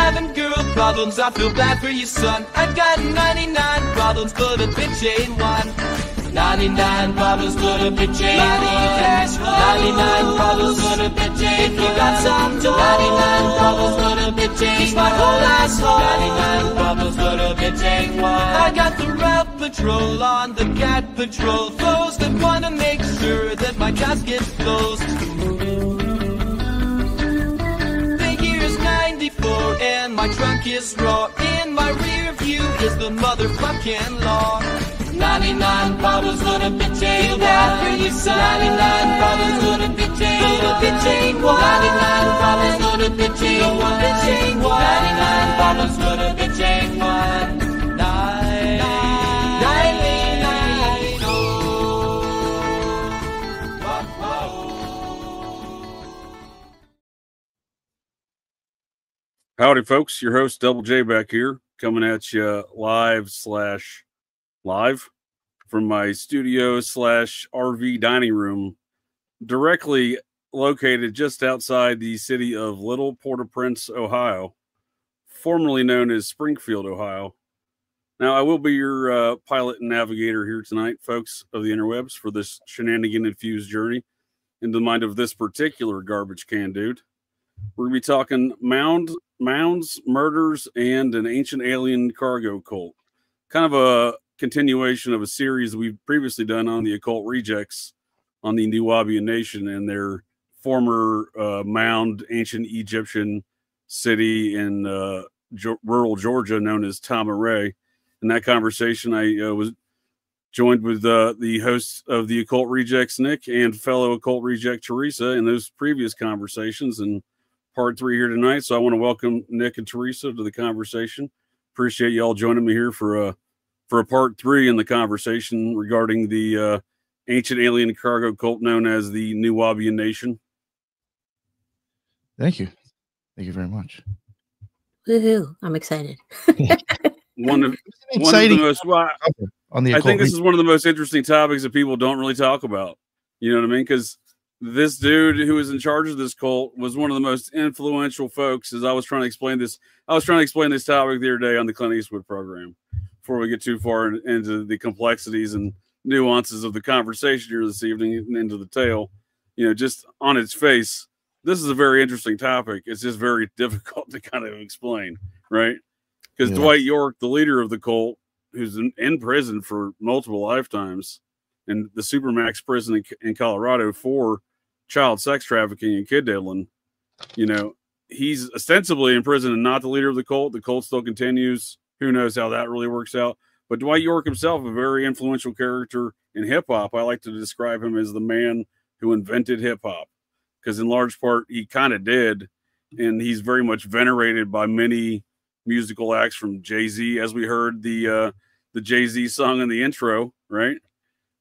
having girl problems, I feel bad for you, son. I've got 99 problems, but a bitch ain't one. 99 problems, but a bitch ain't one. 99 problems, but a bitch ain't one. If you got some dough, 99 problems, but a bitch ain't one. He's my whole asshole. 99 problems, but a bitch ain't one. I got the route patrol on the cat patrol. Those that wanna make sure that my gas gets closed. The year's 94 and my trunk is raw. In my rear view is the motherfucking law. 99 problems, but a bitch ain't one. 99 problems, but a bitch ain't one. 99 problems, but a bitch ain't one. 99 problems, but a bitch ain't one. 99. Howdy, folks. Your host, Double J, back here, coming at you live from my studio / RV dining room, directly located just outside the city of Little Port-au-Prince, Ohio, formerly known as Springfield, Ohio. Now, I will be your pilot and navigator here tonight, folks of the interwebs, for this shenanigan-infused journey into the mind of this particular garbage can dude. We're going to be talking mounds, murders, and an ancient alien cargo cult. Kind of a continuation of a series we've previously done on the Occult Rejects on the Nuwaubian Nation and their former mound, ancient Egyptian city in rural Georgia known as Tamaray. In that conversation, I was joined with the hosts of the Occult Rejects, Nick, and fellow Occult Reject, Theresa, in those previous conversations. And part 3 here tonight. So I want to welcome Nick and Theresa to the conversation. Appreciate you all joining me here for a part 3 in the conversation regarding the ancient alien cargo cult known as the Nuwaubian Nation. Thank you. Thank you very much. Woohoo. I'm excited. One of the most, well, I think this is one of the most interesting topics that people don't really talk about. You know what I mean? Because this dude who was in charge of this cult was one of the most influential folks. As I was trying to explain this topic the other day on the Clint Eastwood program. Before we get too far into the complexities and nuances of the conversation here this evening and into the tale, you know, just on its face, this is a very interesting topic. It's just very difficult to kind of explain, right? Because Dwight York, the leader of the cult, who's in prison for multiple lifetimes, in the Supermax prison in Colorado for child sex trafficking and kid diddling, you know, he's ostensibly in prison and not the leader of the cult. The cult still continues. Who knows how that really works out? But Dwight York himself, a very influential character in hip hop. I like to describe him as the man who invented hip hop, because in large part he kind of did, and he's very much venerated by many musical acts, from Jay-Z, as we heard the Jay-Z song in the intro, right?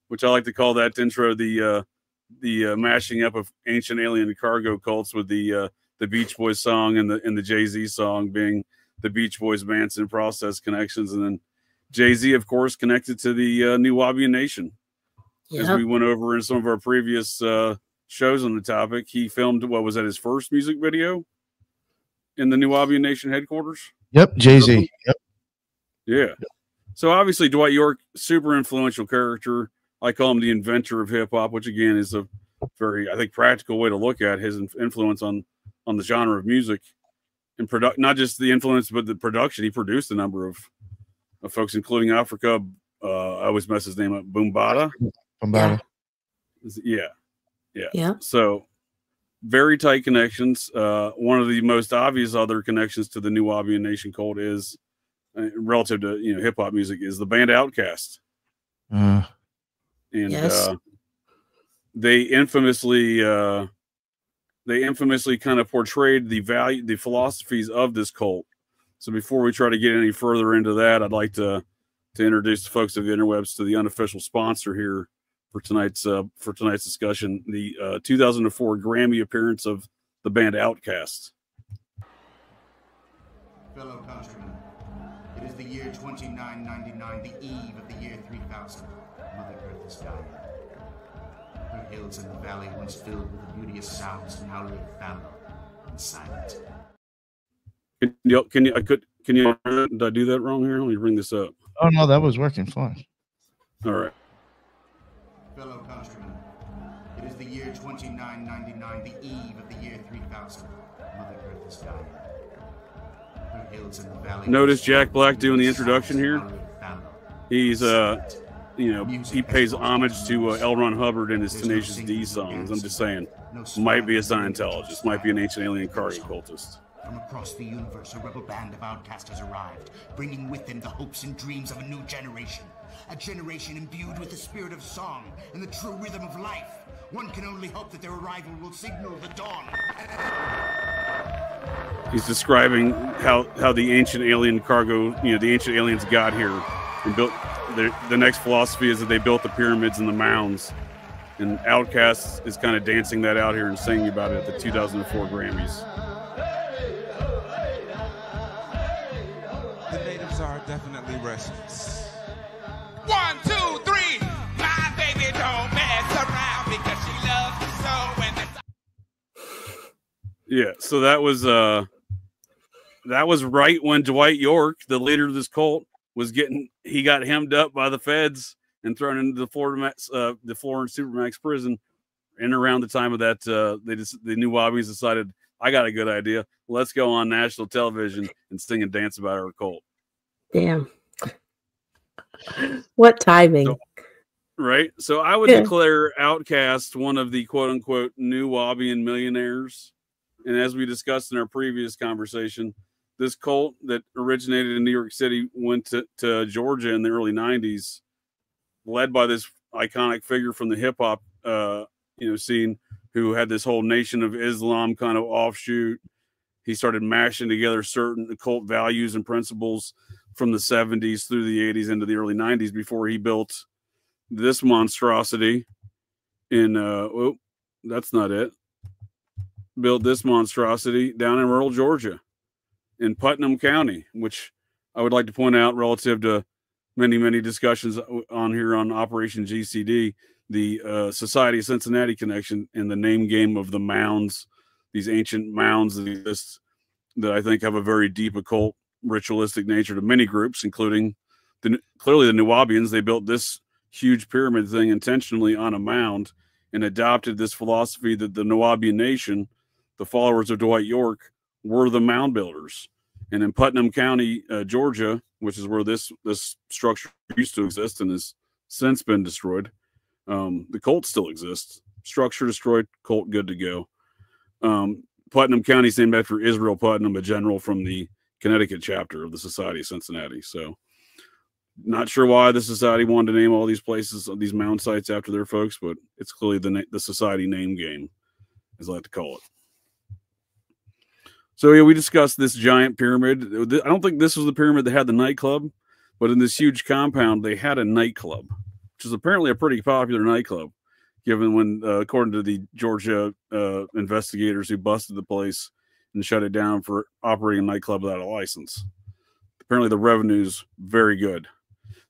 Which I like to call that intro the mashing up of ancient alien cargo cults with the Beach Boys song and the Jay-Z song being the Beach Boys, Vance, and Process connections, and then Jay-Z, of course, connected to the Nuwaubian Nation. Yep. As we went over in some of our previous shows on the topic, he filmed, what was that, his first music video in the Nuwaubian Nation headquarters? Yep, Jay-Z. Yep. Yeah. So obviously Dwight York, super influential character. I call him the inventor of hip hop, which again is a very, I think, practical way to look at his influence on the genre of music and not just the influence, but the production. He produced a number of folks, including Africa. I always mess his name up. Boombata. Yeah. So very tight connections. One of the most obvious other connections to the Nuwaubian Nation cult is relative to, you know, hip hop music is the band Outkast. And yes. They infamously kind of portrayed the philosophies of this cult. So before we try to get any further into that, I'd like to introduce the folks of the interwebs to the unofficial sponsor here for tonight's discussion, the 2004 Grammy appearance of the band Outkast. Fellow countrymen, it is the year 2999, the eve of the year 3000. Mother Earth is dying. Her hills in the valley, once filled with the beauteous sounds, now lay fallow and silent. Can you? Did I do that wrong here? Let me bring this up. Oh no, that was working fine. All right. Fellow countrymen, it is the year 2999, the eve of the year 3000. Mother Earth is dying. Her hills in the valley. Notice Jack Black doing the introduction here. He's he pays homage to L. Ron Hubbard and his Tenacious D songs. I'm just saying, might be a Scientologist, might be an ancient alien cargo cultist. From across the universe, a rebel band of outcasts has arrived, bringing with them the hopes and dreams of a new generation. A generation imbued with the spirit of song and the true rhythm of life. One can only hope that their arrival will signal the dawn. He's describing how the ancient alien cargo, the ancient aliens got here and built. The next philosophy is that they built the pyramids and the mounds. And Outkast is kind of dancing that out here and singing about it at the 2004 Grammys. The natives are definitely restless. 1, 2, 3. My baby don't mess around because she loves me so. Yeah, so that was right when Dwight York, the leader of this cult, he got hemmed up by the feds and thrown into the Florida Supermax prison. And around the time of that, the New Wobbies decided, I got a good idea. Let's go on national television and sing and dance about our cult. Damn. What timing. So I would declare Outkast one of the quote unquote New Wobbian millionaires. And as we discussed in our previous conversation, this cult that originated in New York City went to Georgia in the early 90s, led by this iconic figure from the hip hop scene who had this whole Nation of Islam kind of offshoot. He started mashing together certain occult values and principles from the 70s through the 80s into the early 90s before he built this monstrosity in that's not it. Built this monstrosity down in rural Georgia in Putnam County, which I would like to point out relative to many, many discussions on here on Operation GCD, the Society of Cincinnati connection and the name game of the mounds, these ancient mounds that exist that I think have a very deep occult ritualistic nature to many groups, including clearly the Nuwabians. They built this huge pyramid thing intentionally on a mound and adopted this philosophy that the Nuwabian nation, the followers of Dwight York, were the mound builders. And in Putnam County, Georgia, which is where this structure used to exist and has since been destroyed, the cult still exists. Structure destroyed, cult good to go. Putnam County is named after Israel Putnam, a general from the Connecticut chapter of the Society of Cincinnati. So not sure why the society wanted to name all these places, these mound sites after their folks, but it's clearly the society name game, as I like to call it. So yeah, we discussed this giant pyramid. I don't think this was the pyramid that had the nightclub, but in this huge compound, they had a nightclub, which is apparently a pretty popular nightclub, given when, according to the Georgia investigators who busted the place and shut it down for operating a nightclub without a license. Apparently the revenue's very good.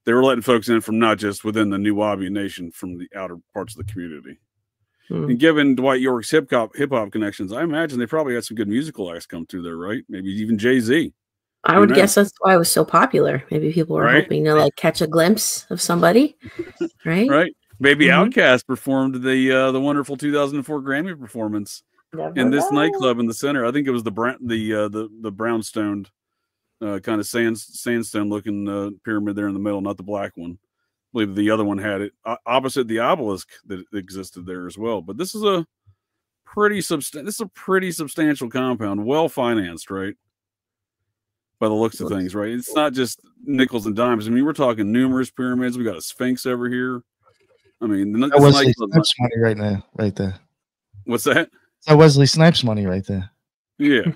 They were letting folks in from not just within the Nuwabian nation, from the outer parts of the community. And given Dwight York's hip hop connections, I imagine they probably had some good musical acts come through there, right? Maybe even Jay-Z. I would guess that's why it was so popular. Maybe people were hoping to catch a glimpse of somebody, right? Right. Maybe Outkast performed the wonderful 2004 Grammy performance in this nightclub in the center. I think it was the brownstone kind of sandstone looking pyramid there in the middle, not the black one. I believe the other one had it opposite the obelisk that existed there as well. But this is a pretty substantial compound, well financed, right? By the looks of things, right? It's not just nickels and dimes. I mean, we're talking numerous pyramids. We got a Sphinx over here. I mean, that Wesley Snipes money right there. What's that? That Wesley Snipes money right there. Yeah.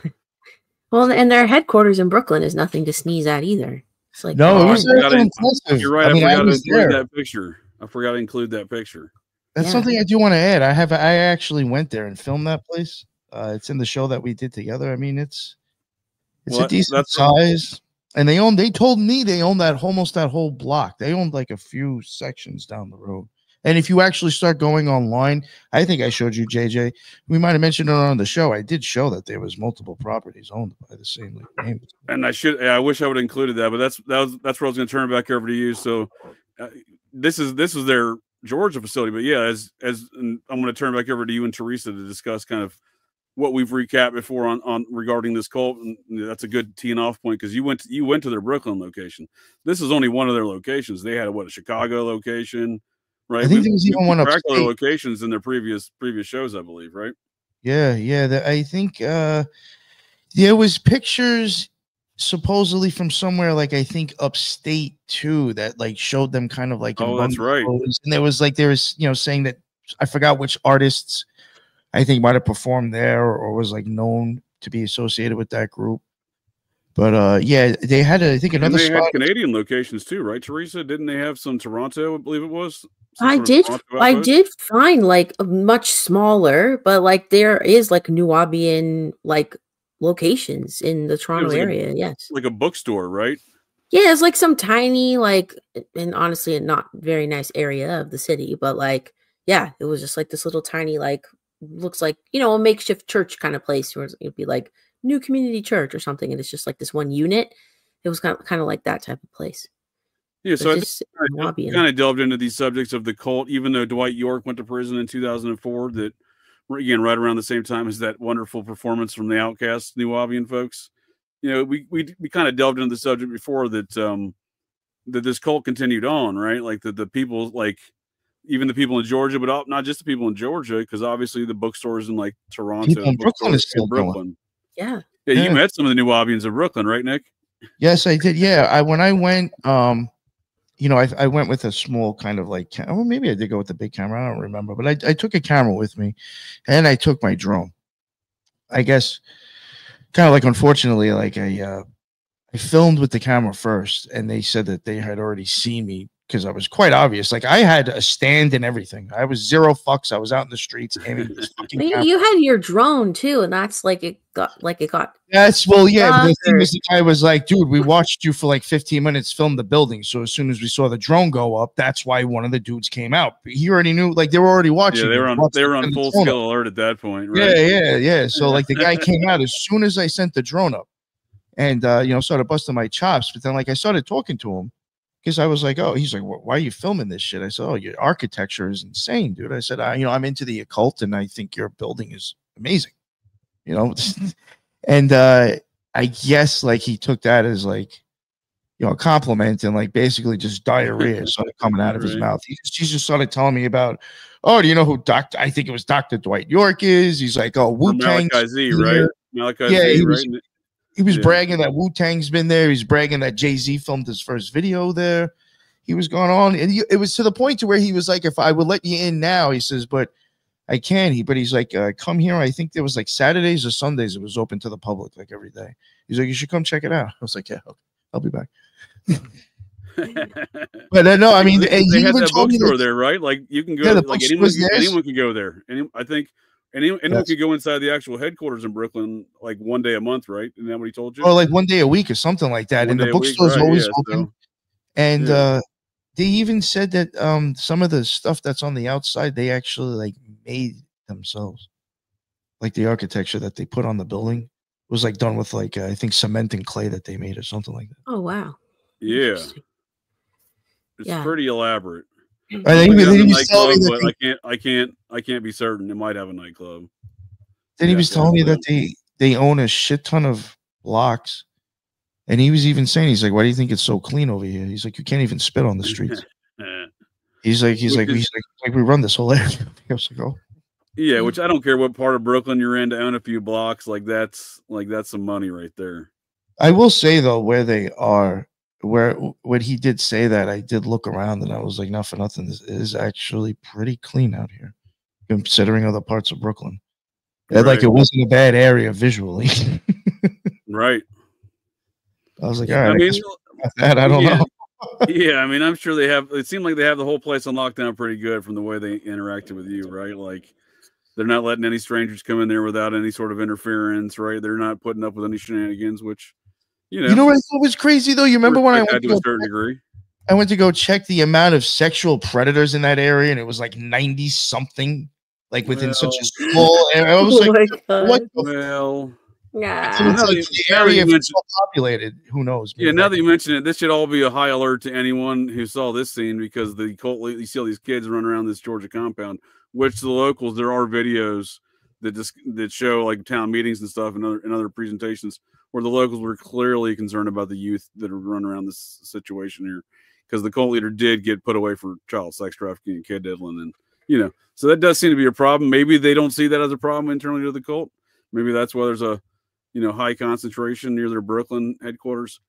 Well, and their headquarters in Brooklyn is nothing to sneeze at either. It's like, no, it was impressive. You're right. I forgot to include that picture. I forgot to include that picture. That's something I do want to add. I actually went there and filmed that place. It's in the show that we did together. I mean, it's a decent size. And they told me they own almost that whole block. They owned like a few sections down the road. And if you actually start going online, I think I showed you, JJ. We might have mentioned it on the show. I did show that there was multiple properties owned by the same name. And I wish I would have included that, but that's where I was going to turn it back over to you. So this is their Georgia facility, but yeah, and I'm going to turn it back over to you and Theresa to discuss kind of what we've recapped before on regarding this cult. And that's a good teeing off point because you went to their Brooklyn location. This is only one of their locations. They had a Chicago location. Right. I think there was even one upstate. Other locations in their previous shows, I believe, right? Yeah. I think there was pictures supposedly from somewhere like I think upstate too that like showed them kind of like that's right. And there was saying that I forgot which artists I think might have performed there or was like known to be associated with that group. But yeah, they had I think another spot. Had Canadian locations too, right, Theresa? Didn't they have some Toronto? I believe it was. I did find like a much smaller, but like there is like Nubian like locations in the Toronto area. Yes, like a bookstore, right? Yeah, it's like some tiny and honestly a not very nice area of the city, but like yeah, it was just like this little tiny looks like a makeshift church kind of place where it'd be like New Community Church or something, and it's just like this one unit. It was kind of like that type of place. Yeah, so I kind of delved into these subjects of the cult, even though Dwight York went to prison in 2004. That again, right around the same time as that wonderful performance from the Outcast Nubian folks. We kind of delved into the subject before that that this cult continued on, right? Like the people, like even the people in Georgia, but not just the people in Georgia, because obviously the bookstores in like Toronto, and Brooklyn is still going. Yeah. You met some of the Nubians of Brooklyn, right, Nick? Yes, I did. Yeah, when I went, I went with a small kind of like, well, maybe I did go with the big camera. I don't remember, but I took a camera with me, and I took my drone. I guess, kind of like, unfortunately, like I filmed with the camera first, and they said that they had already seen me. Because I was quite obvious. Like I had a stand and everything. I was zero fucks. I was out in the streets aiming this fucking camera. You had your drone too, and that's it got. That's yeah. The thing is, the guy was like, "Dude, we watched you for like 15 minutes film the building. So as soon as we saw the drone go up, that's why one of the dudes came out. He already knew. Like they were already watching. Yeah, they were on full scale alert at that point. Right? Yeah. So like the guy came out as soon as I sent the drone up, and started busting my chops. But then like I started talking to him. Because I was like, oh, he's like, why are you filming this shit? I said, oh, your architecture is insane, dude. I said, I'm into the occult, and I think your building is amazing, And I guess like he took that as like, a compliment, and like basically just diarrhea started coming out of his mouth. He just started telling me about, oh, do you know who I think it was Dr. Dwight York is? He's like, oh, Wu-Tang. Malachi Z, right? Malachi Z, right? He was bragging that Wu-Tang's been there. He's bragging that Jay-Z filmed his first video there. He was going on. And it was to the point to where he was like, if I would let you in now, he says, but I can't. But he's like, come here. I think there was like Saturdays or Sundays. It was open to the public like every day. He's like, you should come check it out. I was like, yeah, okay, I'll be back. But no, I mean, they had that bookstore there, right? Like you can go, like anyone can go there. I think anyone could go inside the actual headquarters in Brooklyn like one day a month, right? Isn't that what he told you? Or like one day a week or something like that. And the bookstore's always open. So, and they even said that some of the stuff that's on the outside, they actually like made themselves. Like the architecture that they put on the building was like done with like I think cement and clay that they made or something like that. Oh wow. Yeah. It's pretty elaborate. I think I can't be certain. It might have a nightclub. Then he was telling me that they own a shit ton of blocks, and he was even saying, he's like, "Why do you think it's so clean over here?" He's like, "You can't even spit on the streets." he's like, we run this whole area. I was like, oh. Yeah, which I don't care what part of Brooklyn you're in to own a few blocks. Like that's some money right there. I will say though, where they are. When he did say that, I did look around and I was like, not for nothing, this is actually pretty clean out here, considering other parts of Brooklyn. Right. Like it wasn't a bad area visually. Right. I was like, all right, I don't know. Yeah, I mean, I'm sure they have. It seemed like they have the whole place on lockdown pretty good from the way they interacted with you, right? Like they're not letting any strangers come in there without any sort of interference, right? They're not putting up with any shenanigans, which. You know what I thought was crazy though? You remember when I went to a certain degree? I went to go check the amount of sexual predators in that area, and it was like 90 something, like within such a small area. I was Oh like, my what? God. Well, Yeah. It's like the area if it's so populated. Who knows? yeah, now that you mention it, this should all be a high alert to anyone who saw this scene, because the cult, you see all these kids running around this Georgia compound, which the locals, there are videos that show like town meetings and stuff and other presentations where the locals were clearly concerned about the youth that are running around this situation here, because the cult leader did get put away for child sex trafficking and kid diddling, and so that does seem to be a problem. Maybe they don't see that as a problem internally to the cult. Maybe that's why there's a high concentration near their Brooklyn headquarters.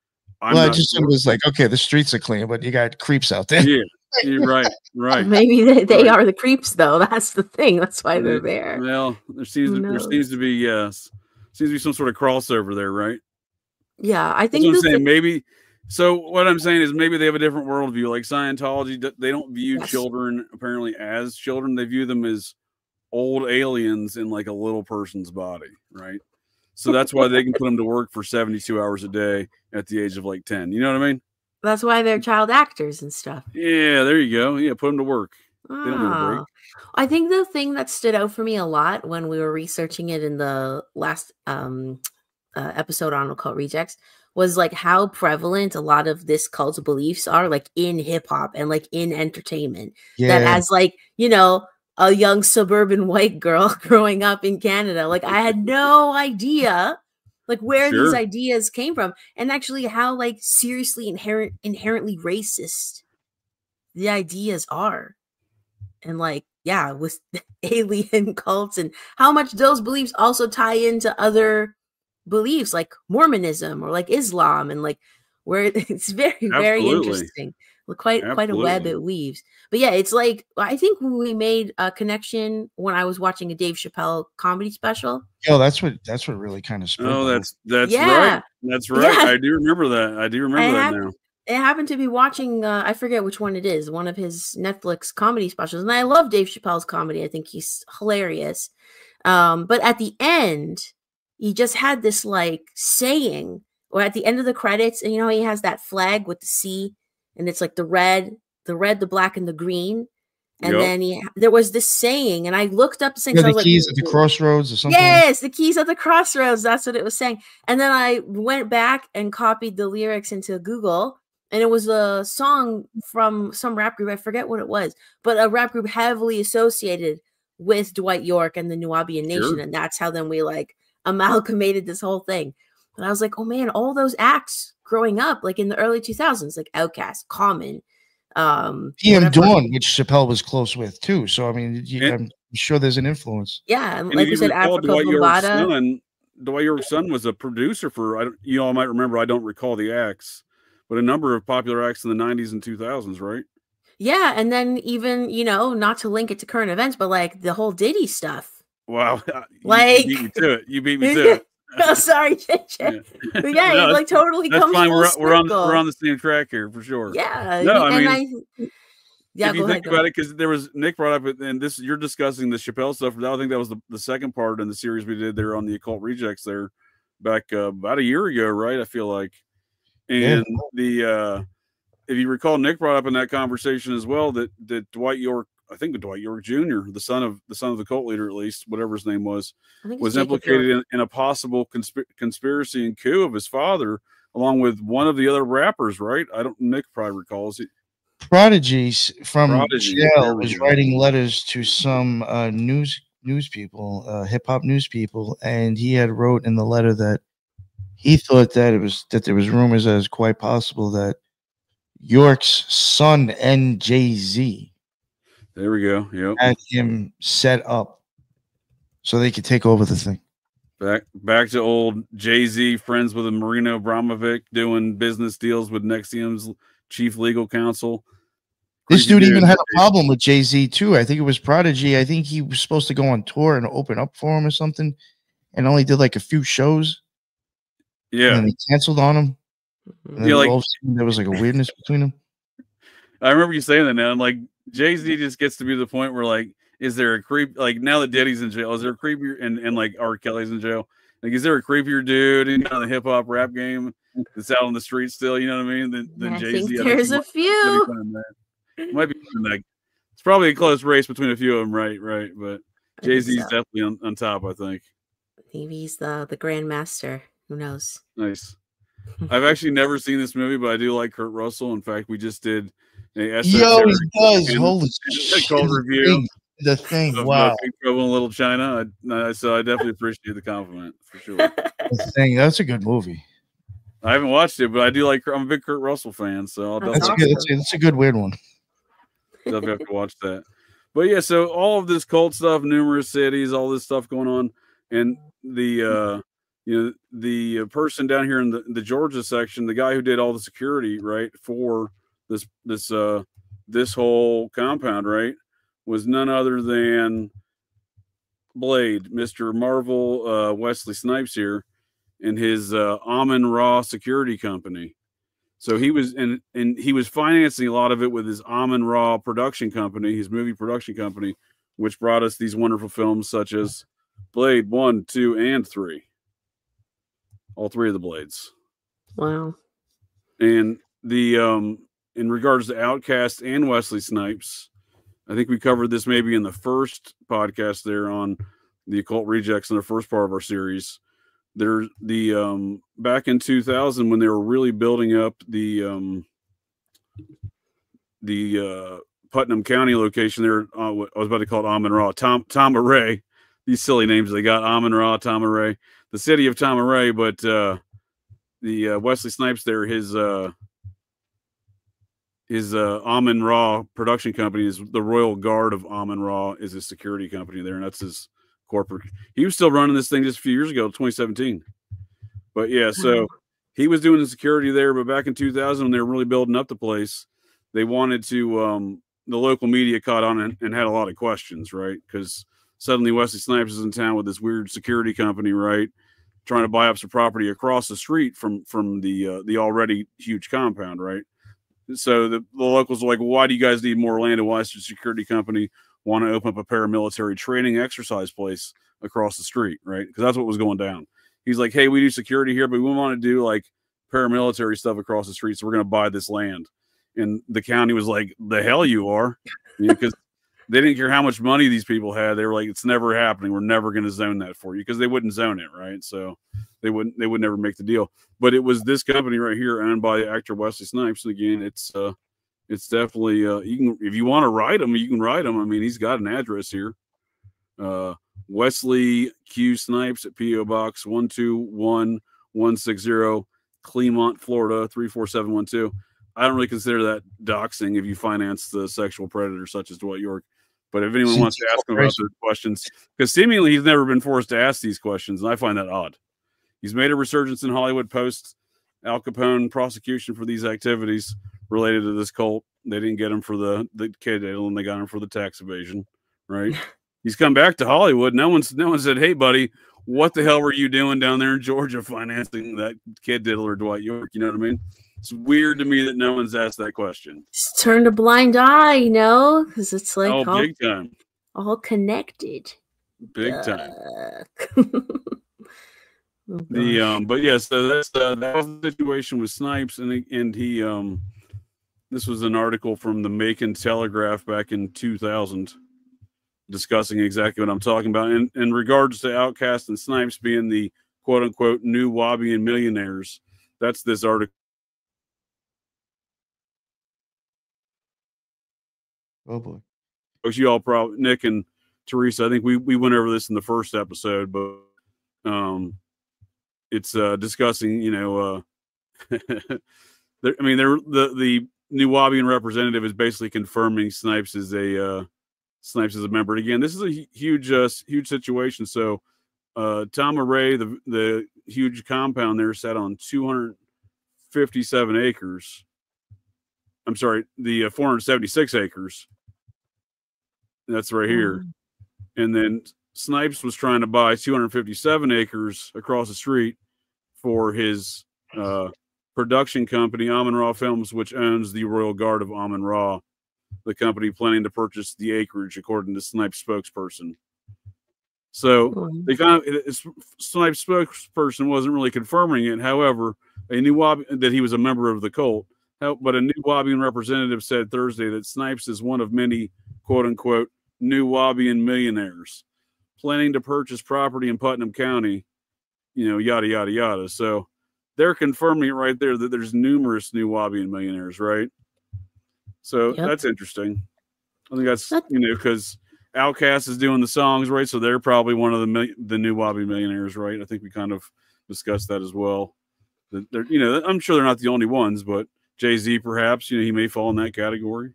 I just thought it was like, okay, the streets are clean, but you got creeps out there. Yeah, you're right. Maybe they are the creeps, though. That's the thing. That's why they're there. Well, there seems to be some sort of crossover there, right? Yeah, I think that's what I'm saying. Maybe. So what I'm saying is maybe they have a different worldview. Like Scientology, they don't view children apparently as children. They view them as old aliens in like a little person's body, right? So that's why they can put them to work for 72 hours a day at the age of like 10. You know what I mean? That's why they're child actors and stuff. Yeah, there you go. Yeah, put them to work. They don't need a break. I think the thing that stood out for me a lot when we were researching it in the last episode on Occult Rejects was like how prevalent a lot of this cult's beliefs are, like in hip hop and like in entertainment. Yeah. That as like, a young suburban white girl growing up in Canada, like I had no idea like where these ideas came from, and actually how like seriously inherently racist the ideas are. And like, yeah, with alien cults and how much those beliefs also tie into other beliefs like Mormonism or like Islam, and like where it's very interesting. Quite a web it weaves. But yeah, it's like I think we made a connection when I was watching a Dave Chappelle comedy special. Oh, that's what really kind of spoke. Oh, that's right. That's right. Yeah. I do remember that. Now. I happened to be watching I forget which one it is, one of his Netflix comedy specials. And I love Dave Chappelle's comedy. I think he's hilarious. But at the end, he just had this like saying, or at the end of the credits, and he has that flag with the C. And it's like the red, the black, and the green. And then there was this saying, and I looked up the saying. The keys at the crossroads or something. Yes, the keys at the crossroads. That's what it was saying. And then I went back and copied the lyrics into Google, and it was a song from some rap group. I forget what it was, but a rap group heavily associated with Dwight York and the Nubian Nation. And that's how then we like amalgamated this whole thing. And I was like, oh man, all those acts growing up, like in the early 2000s, like Outkast, Common, PM Dawn, which Chappelle was close with too. So I mean, I'm sure there's an influence. Yeah, and like we said, Africa Bambaataa. Dwight York's son was a producer for. You all might remember. I don't recall the acts, but a number of popular acts in the 90s and 2000s, right? Yeah, and then even not to link it to current events, but like the whole Diddy stuff. Wow, like you beat me to it. You beat me to it. Oh, sorry, JJ. Yeah, no, it like totally comes fine. We're on the same track here for sure. Yeah. No, I mean, if you think about it, because there was Nick brought up, and this you're discussing the Chappelle stuff. I think that was the second part in the series we did there on the Occult Rejects there back about a year ago, right? I feel like, and if you recall, Nick brought up in that conversation as well that Dwight York. I think Dwight York Jr., the son of the cult leader, at least whatever his name was implicated in a possible conspiracy and coup of his father, along with one of the other rappers. Right? Nick probably recalls it. Prodigy from jail was writing letters to some news people, hip hop news people, and he had wrote in the letter that he thought that there was rumors that it was quite possible that York's son and Jay-Z. There we go. Yep. Had him set up so they could take over the thing. Back to old Jay-Z, friends with a Marino Abramovic, doing business deals with NXIVM's chief legal counsel. This dude even had a problem with Jay-Z too. I think it was Prodigy. I think he was supposed to go on tour and open up for him or something, and only did like a few shows. Yeah. And they canceled on him. And then there was like a weirdness between them. I remember you saying that now, and like Jay-Z just gets to be the point where like is there a creep like now that Diddy's in jail? Is there a creepier and like R. Kelly's in jail? Like, is there a creepier dude in the hip hop rap game that's out on the street still? You know what I mean? Than I Jay Z. think there's a few. Might be like it's probably a close race between a few of them, right? But Jay Z's definitely on top, I think. Maybe he's the grandmaster. Who knows? Nice. I've actually never seen this movie, but I do like Kurt Russell. In fact, we just did a he does. Holy shit. Occult review. The thing. Of, wow. Big Trouble in Little China. So I definitely appreciate the compliment for sure. The Thing. That's a good movie. I haven't watched it, but I do like. I'm a big Kurt Russell fan, so I'll that's definitely. Good. It's a good weird one. Definitely have to watch that. But yeah, so all of this cult stuff, numerous cities, all this stuff going on, and the the person down here in the Georgia section, the guy who did all the security, right, for this whole compound, right, was none other than Blade, Mr. Marvel, Wesley Snipes here, and his Amun-Ra security company. So he was and he was financing a lot of it with his Amun-Ra production company, his movie production company, which brought us these wonderful films such as Blade 1, 2, and 3. All three of the Blades. Wow. And the in regards to Outcast and Wesley Snipes, I think we covered this maybe in the first podcast there on the Occult Rejects in the first part of our series. There, the back in 2000 when they were really building up the Putnam County location there, I was about to call it Amun-Ra, Tama-Re. These silly names they got, Amun-Ra, Tama-Re, the city of Tama-Re, but the Wesley Snipes there, his Amun-Ra production company is the Royal Guard of Amun-Ra, is his security company there, and that's his corporate. He was still running this thing just a few years ago, 2017. But yeah, so he was doing the security there, but back in 2000 when they were really building up the place, they wanted to the local media caught on and had a lot of questions, right? Because suddenly Wesley Snipes is in town with this weird security company, right, trying to buy up some property across the street from the already huge compound, right? So the locals were like, well, why do you guys need more land, and why does the security company want to open up a paramilitary training exercise place across the street, right? Because that's what was going down. He's like, hey, we do security here, but we want to do like paramilitary stuff across the street, so we're going to buy this land. And the county was like, the hell you are, because they didn't care how much money these people had. They were like, it's never happening. We're never going to zone that for you, because they wouldn't zone it, right? So they would never make the deal. But it was this company right here, owned by the actor Wesley Snipes. And again, it's definitely you can, if you want to write him, you can write him. I mean, he's got an address here. Wesley Q Snipes at P.O. Box 121160, Clemont, Florida 34712. I don't really consider that doxing if you finance the sexual predator such as Dwight York. But if anyone wants to ask him about their questions, because seemingly he's never been forced to ask these questions, and I find that odd. He's made a resurgence in Hollywood post Al Capone prosecution for these activities related to this cult. They didn't get him for the kid deal, and they got him for the tax evasion, right? He's come back to Hollywood. No one said, hey, buddy, what the hell were you doing down there in Georgia financing that kid diddler Dwight York? You know what I mean? It's weird to me that no one's asked that question. Just turned a blind eye, you know, because it's like big time, all connected. Big time. But yeah, so that's that was the situation with Snipes, and he this was an article from the Macon Telegraph back in 2000 discussing exactly what I'm talking about in regards to Outkast and Snipes being the quote unquote new Wabian millionaires. That's this article. Oh boy. You all probably, Nick and Theresa, I think we went over this in the first episode, but it's discussing, you know, the new Wabian representative is basically confirming Snipes is a member. And again, this is a huge situation. So Tama-Re, the huge compound there, sat on 257 acres. I'm sorry, the 476 acres. That's right here. And then Snipes was trying to buy 257 acres across the street for his production company, Amun-Ra Films, which owns the Royal Guard of Amun-Ra. the company planning to purchase the acreage, according to Snipes' spokesperson. So they Snipes' spokesperson wasn't really confirming it. However, a new that he was a member of the cult. But a new Wabian representative said Thursday that Snipes is one of many, quote unquote, new Wabian millionaires planning to purchase property in Putnam County, yada, yada, yada. So they're confirming it right there that there's numerous new Wabian millionaires, right? So that's interesting. I think that's, because Outkast is doing the songs, right? So they're probably one of the new Wabian millionaires, right? I think we kind of discussed that as well. I'm sure they're not the only ones, but Jay-Z, perhaps, he may fall in that category.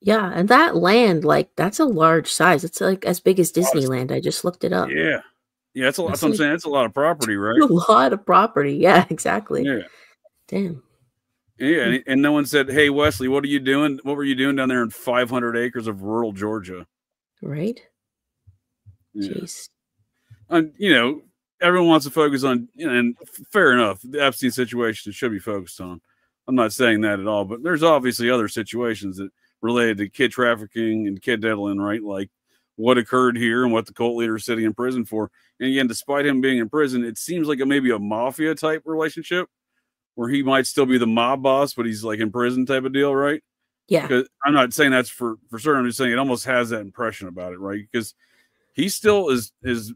Yeah, and that land, that's a large size. It's like as big as Disneyland. I just looked it up. Yeah. Yeah, that's what I'm saying. It's a lot of property, right? A lot of property. Yeah, exactly. Yeah. Damn. Yeah, and no one said, "Hey, Wesley, what are you doing? What were you doing down there in 500 acres of rural Georgia?" Right? Yeah. Jeez. And, everyone wants to focus on, and fair enough, the Epstein situation should be focused on. I'm not saying that at all, but there's obviously other situations that related to kid trafficking and kid diddling, right? Like what occurred here and what the cult leader is sitting in prison for. And again, despite him being in prison, it seems like maybe a mafia type relationship where he might still be the mob boss, but he's like in prison type of deal, right? Yeah. Because I'm not saying that's for certain. I'm just saying it almost has that impression about it, right? Because he still is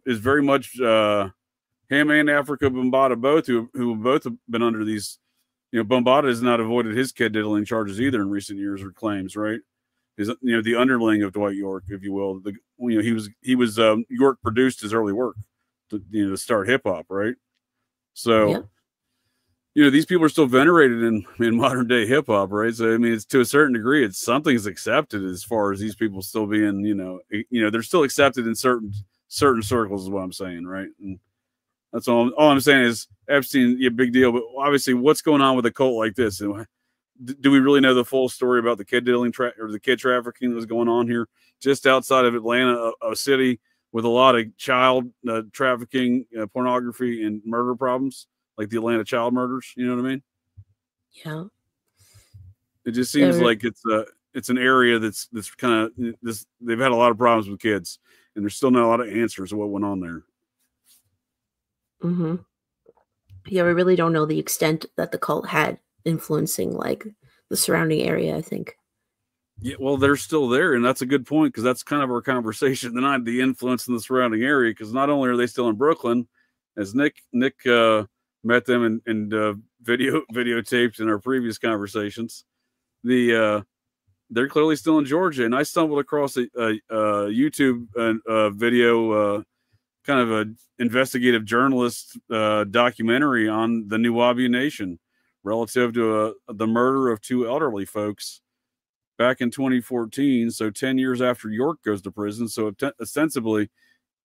very much him and Africa Bombada both, who both have been under these. Bombada has not avoided his kid diddling charges either in recent years or claims, right? Is the underling of Dwight York, if you will. He was York produced his early work to start hip hop, right? So these people are still venerated in modern day hip hop, right? So I mean, it's to a certain degree, it's something's accepted as far as these people still being, they're still accepted in certain circles, is what I'm saying, right? And that's all I'm saying is Epstein, big deal. But obviously, what's going on with a cult like this? Do we really know the full story about the kid diddling or the kid trafficking that was going on here just outside of Atlanta, a city with a lot of child trafficking, pornography, and murder problems, like the Atlanta child murders? You know what I mean? Yeah. It just seems like it's an area that's kind of this. They've had a lot of problems with kids, and there's still not a lot of answers to what went on there. Mm-hmm. Yeah, we really don't know the extent that the cult had influencing the surrounding area, I think. Yeah, well, they're still there, and that's a good point, because that's kind of our conversation tonight, the influence in the surrounding area, because not only are they still in Brooklyn, as Nick met them and videotaped in our previous conversations, they're clearly still in Georgia. And I stumbled across a YouTube video, kind of a investigative journalist documentary on the New Wabian Nation relative to the murder of two elderly folks back in 2014. So 10 years after York goes to prison. So ostensibly,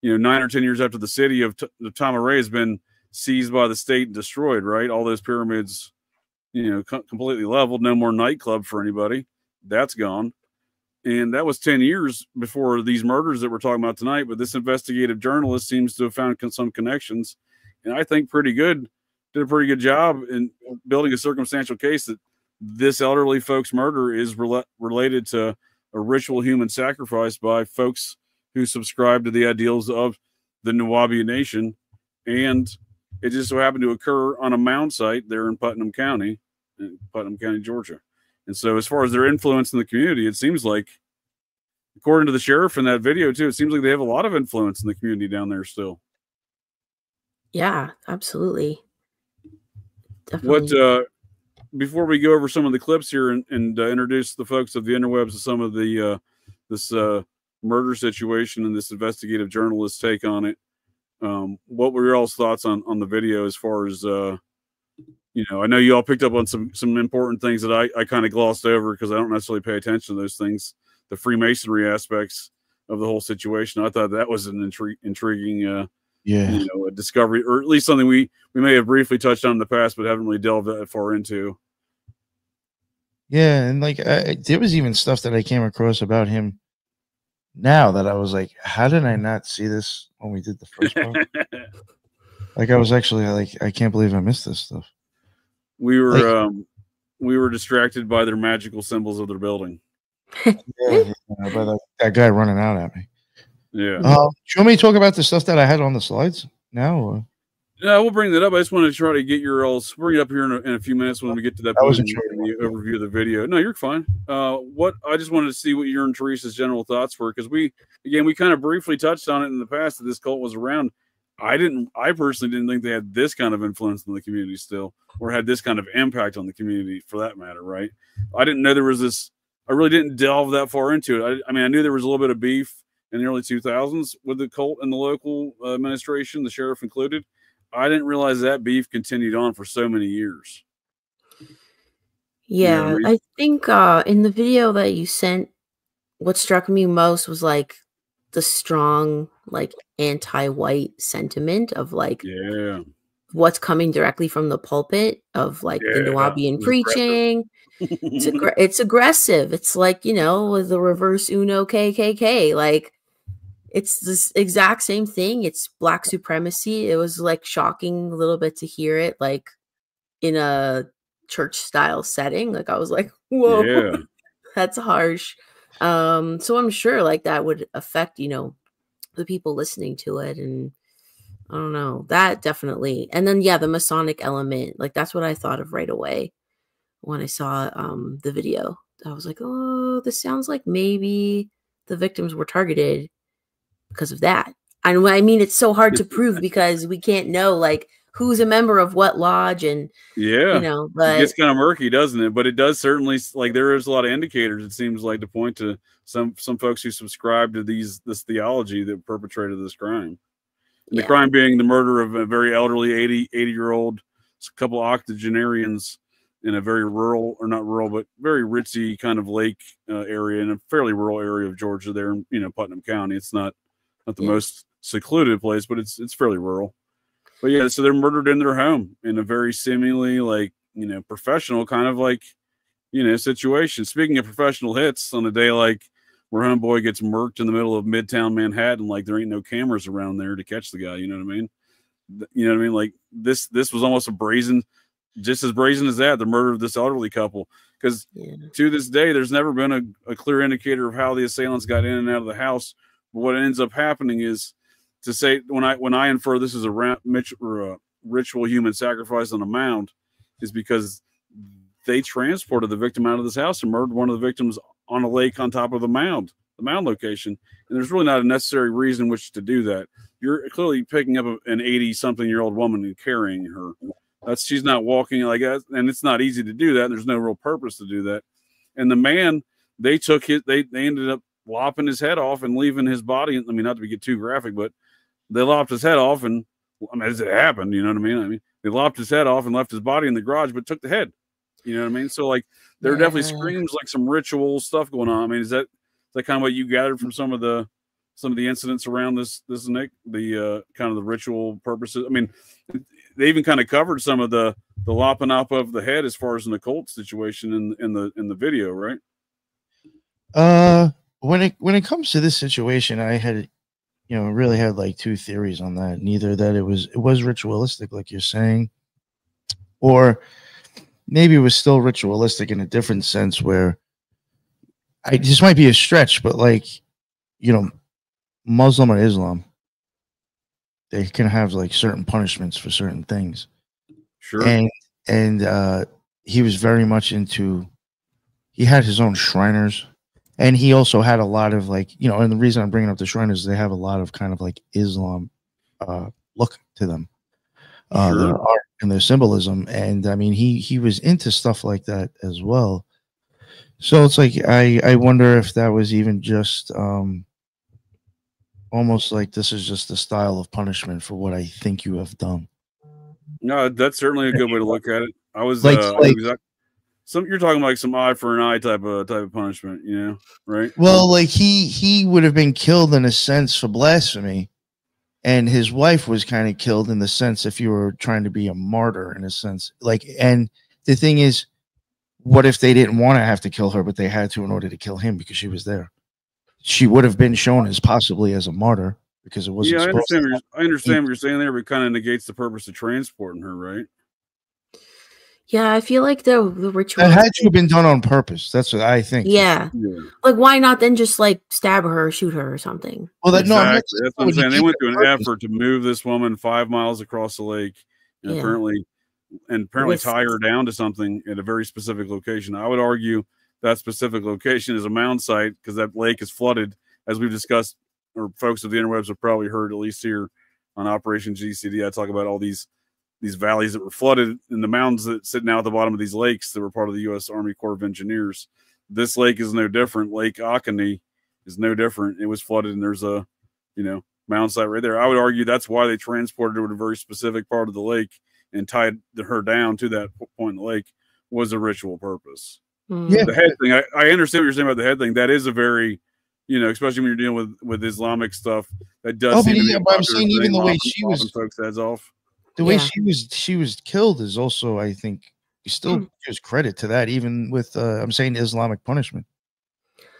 9 or 10 years after the city of Tamaray has been seized by the state and destroyed, right? All those pyramids, completely leveled, no more nightclub for anybody. That's gone. And that was 10 years before these murders that we're talking about tonight. But this investigative journalist seems to have found some connections. And I think did a pretty good job in building a circumstantial case that this elderly folks' murder is related to a ritual human sacrifice by folks who subscribe to the ideals of the New Wabian Nation. And it just so happened to occur on a mound site there in Putnam County, Georgia. And so as far as their influence in the community, it seems like, according to the sheriff in that video too, it seems like they have a lot of influence in the community down there still. Yeah, absolutely. Definitely. What, before we go over some of the clips here and introduce the folks of the interwebs to some of the this murder situation and this investigative journalist take on it, what were your all's thoughts on the video as far as I know you all picked up on some important things that I kind of glossed over because I don't necessarily pay attention to those things, the Freemasonry aspects of the whole situation. I thought that was an intriguing a discovery, or at least something we may have briefly touched on in the past, but haven't really delved that far into. Yeah, and there was even stuff that I came across about him now that I was like, how did I not see this when we did the first part? I was actually I can't believe I missed this stuff. We were distracted by their magical symbols of their building. Yeah, but that guy running out at me. Yeah. Do you want me to talk about the stuff that I had on the slides now? Or? Yeah, we'll bring that up. I just want to try to get your all. Bring it up here in a few minutes when we get to that point in the overview of the video. No, you're fine. What I just wanted to see what your and Theresa's general thoughts were, because we kind of briefly touched on it in the past that this cult was around. I personally didn't think they had this kind of influence in the community still, or had this kind of impact on the community for that matter, right? I didn't know there was this. I really didn't delve that far into it. I mean, I knew there was a little bit of beef in the early 2000s with the cult and the local administration, the sheriff included. I didn't realize that beef continued on for so many years. Yeah, you know what I mean? I think in the video that you sent, what struck me most was like the strong, like anti-white sentiment of like what's coming directly from the pulpit of like the Nubian preaching. It's aggressive. It's like, you know, the reverse Uno KKK. Like, it's this exact same thing. It's black supremacy. It was like shocking a little bit to hear it like in a church style setting. Like I was like, whoa, that's harsh. So I'm sure like that would affect, you know, the people listening to it. And I don't know, that definitely. And then, yeah, the Masonic element, like that's what I thought of right away when I saw the video. I was like, oh, this sounds like maybe the victims were targeted because of that. And I mean, it's so hard to prove because we can't know like who's a member of what lodge and you know, but it gets kind of murky, doesn't it? But it does certainly, like, there is a lot of indicators, it seems like, to point to some folks who subscribe to this theology that perpetrated this crime. And the crime being the murder of a very elderly 80-year-old couple octogenarians in a very rural, or not rural, but very ritzy kind of lake area, in a fairly rural area of Georgia there in, you know, Putnam County. It's not the most secluded place, but it's fairly rural. But yeah, so they're murdered in their home in a very seemingly like, you know, professional kind of like, you know, situation. Speaking of professional hits, on a day like where homeboy gets murked in the middle of Midtown Manhattan, like there ain't no cameras around there to catch the guy. You know what I mean? You know what I mean? Like this was almost just as brazen as that, the murder of this elderly couple. Because to this day, there's never been a clear indicator of how the assailants got in and out of the house. But what ends up happening is, to say, when I infer this is a ritual human sacrifice on a mound, is because they transported the victim out of this house and murdered one of the victims on a lake on top of the mound location. And there's really not a necessary reason which to do that. You're clearly picking up an 80-something-year-old woman and carrying her. She's not walking like that, and it's not easy to do that. And there's no real purpose to do that. And the man, they ended up lopping his head off and leaving his body. I mean, not to get too graphic, but they lopped his head off, and I mean, as it happened, you know what I mean? I mean, they lopped his head off and left his body in the garage, but took the head. You know what I mean? So like, there definitely screams like some ritual stuff going on. I mean, is that kind of what you gathered from some of the incidents around this Nick? The kind of the ritual purposes. I mean, they even kind of covered some of the lopping up of the head as far as an occult situation in the video, right? When it comes to this situation, I had, you know, really had like two theories on that. Neither that it was ritualistic, like you're saying, or maybe it was still ritualistic in a different sense, where this might be a stretch, but like, you know, Muslim or Islam, they can have like certain punishments for certain things. Sure. And he was very much into, he had his own Shriners. And he also had a lot of like, you know, and the reason I'm bringing up the Shriners is they have a lot of kind of like Islam look to them, their art and their symbolism. And I mean, he was into stuff like that as well. So it's like, I wonder if that was even just almost like this is just the style of punishment for what I think you have done. No, that's certainly a good way to look at it. I was you're talking like some eye for an eye type of punishment, you know, right? Well, like he would have been killed in a sense for blasphemy, and his wife was kind of killed in the sense if you were trying to be a martyr in a sense. Like, and the thing is, what if they didn't want to have to kill her, but they had to in order to kill him because she was there? She would have been shown as possibly as a martyr because it wasn't. Yeah, I understand what you're saying there, but it kind of negates the purpose of transporting her, right? Yeah, I feel like the ritual. It had to have been done on purpose. That's what I think. Yeah. Like, why not then just like stab her or shoot her or something? Well, that, exactly. no, That's what I'm saying. They went to an effort to move this woman 5 miles across the lake, and apparently tie her down to something at a very specific location. I would argue that specific location is a mound site because that lake is flooded, as we've discussed, or folks of the interwebs have probably heard, at least here on Operation GCD. I talk about all these valleys that were flooded and the mounds that sit now at the bottom of these lakes that were part of the U.S. Army Corps of Engineers. This lake is no different. Lake Occult is no different. It was flooded, and there's a, mound site right there. I would argue that's why they transported her to a very specific part of the lake and tied her down to that point in the lake, was a ritual purpose. Yeah. The head thing, I understand what you're saying about the head thing. That is a very, especially when you're dealing with Islamic stuff, that does seem to be but I'm saying even the way she was, folks' heads off. The way she was killed is also, I think, still gives credit to that, even with I'm saying Islamic punishment.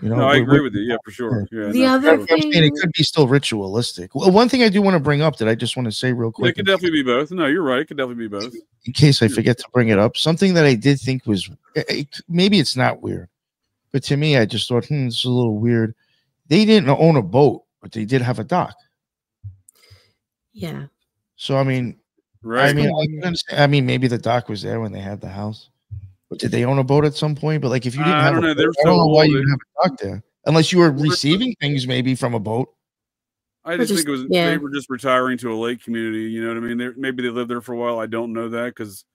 No, I agree with you. Yeah, for sure. Yeah, the other thing, I'm saying it could be still ritualistic. Well, one thing I do want to bring up that I just want to say real quick. It could definitely be both. No, you're right. It could definitely be both. In case I forget to bring it up, something that I did think was maybe it's not weird, but to me, I just thought, this is a little weird. They didn't own a boat, but they did have a dock. Yeah. So I mean. Right. I mean, maybe the dock was there when they had the house. But did they own a boat at some point? But like, if you didn't have, I don't know why you have a dock there, unless you were receiving things maybe from a boat. I just think it was they were just retiring to a lake community. You know what I mean? Maybe they lived there for a while. I don't know that because,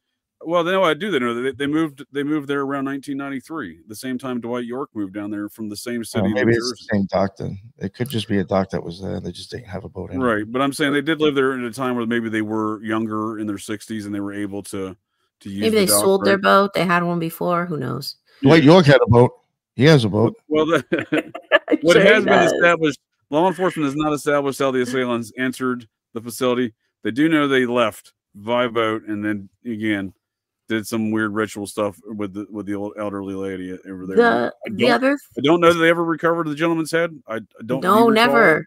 well, no, I do. They know that they moved there around 1993, the same time Dwight York moved down there from the same city. Maybe it's the same dock then. It could just be a dock that was there. They just didn't have a boat in. Right, but I'm saying they did live there at a time where maybe they were younger in their 60s and they were able to use. Maybe they sold their boat. They had one before. Who knows? Dwight York had a boat. He has a boat. Well, what has been established, law enforcement has not established how the assailants entered the facility. They do know they left by boat and then again did some weird ritual stuff with the old elderly lady over there. I don't know that they ever recovered the gentleman's head. I don't. No, never.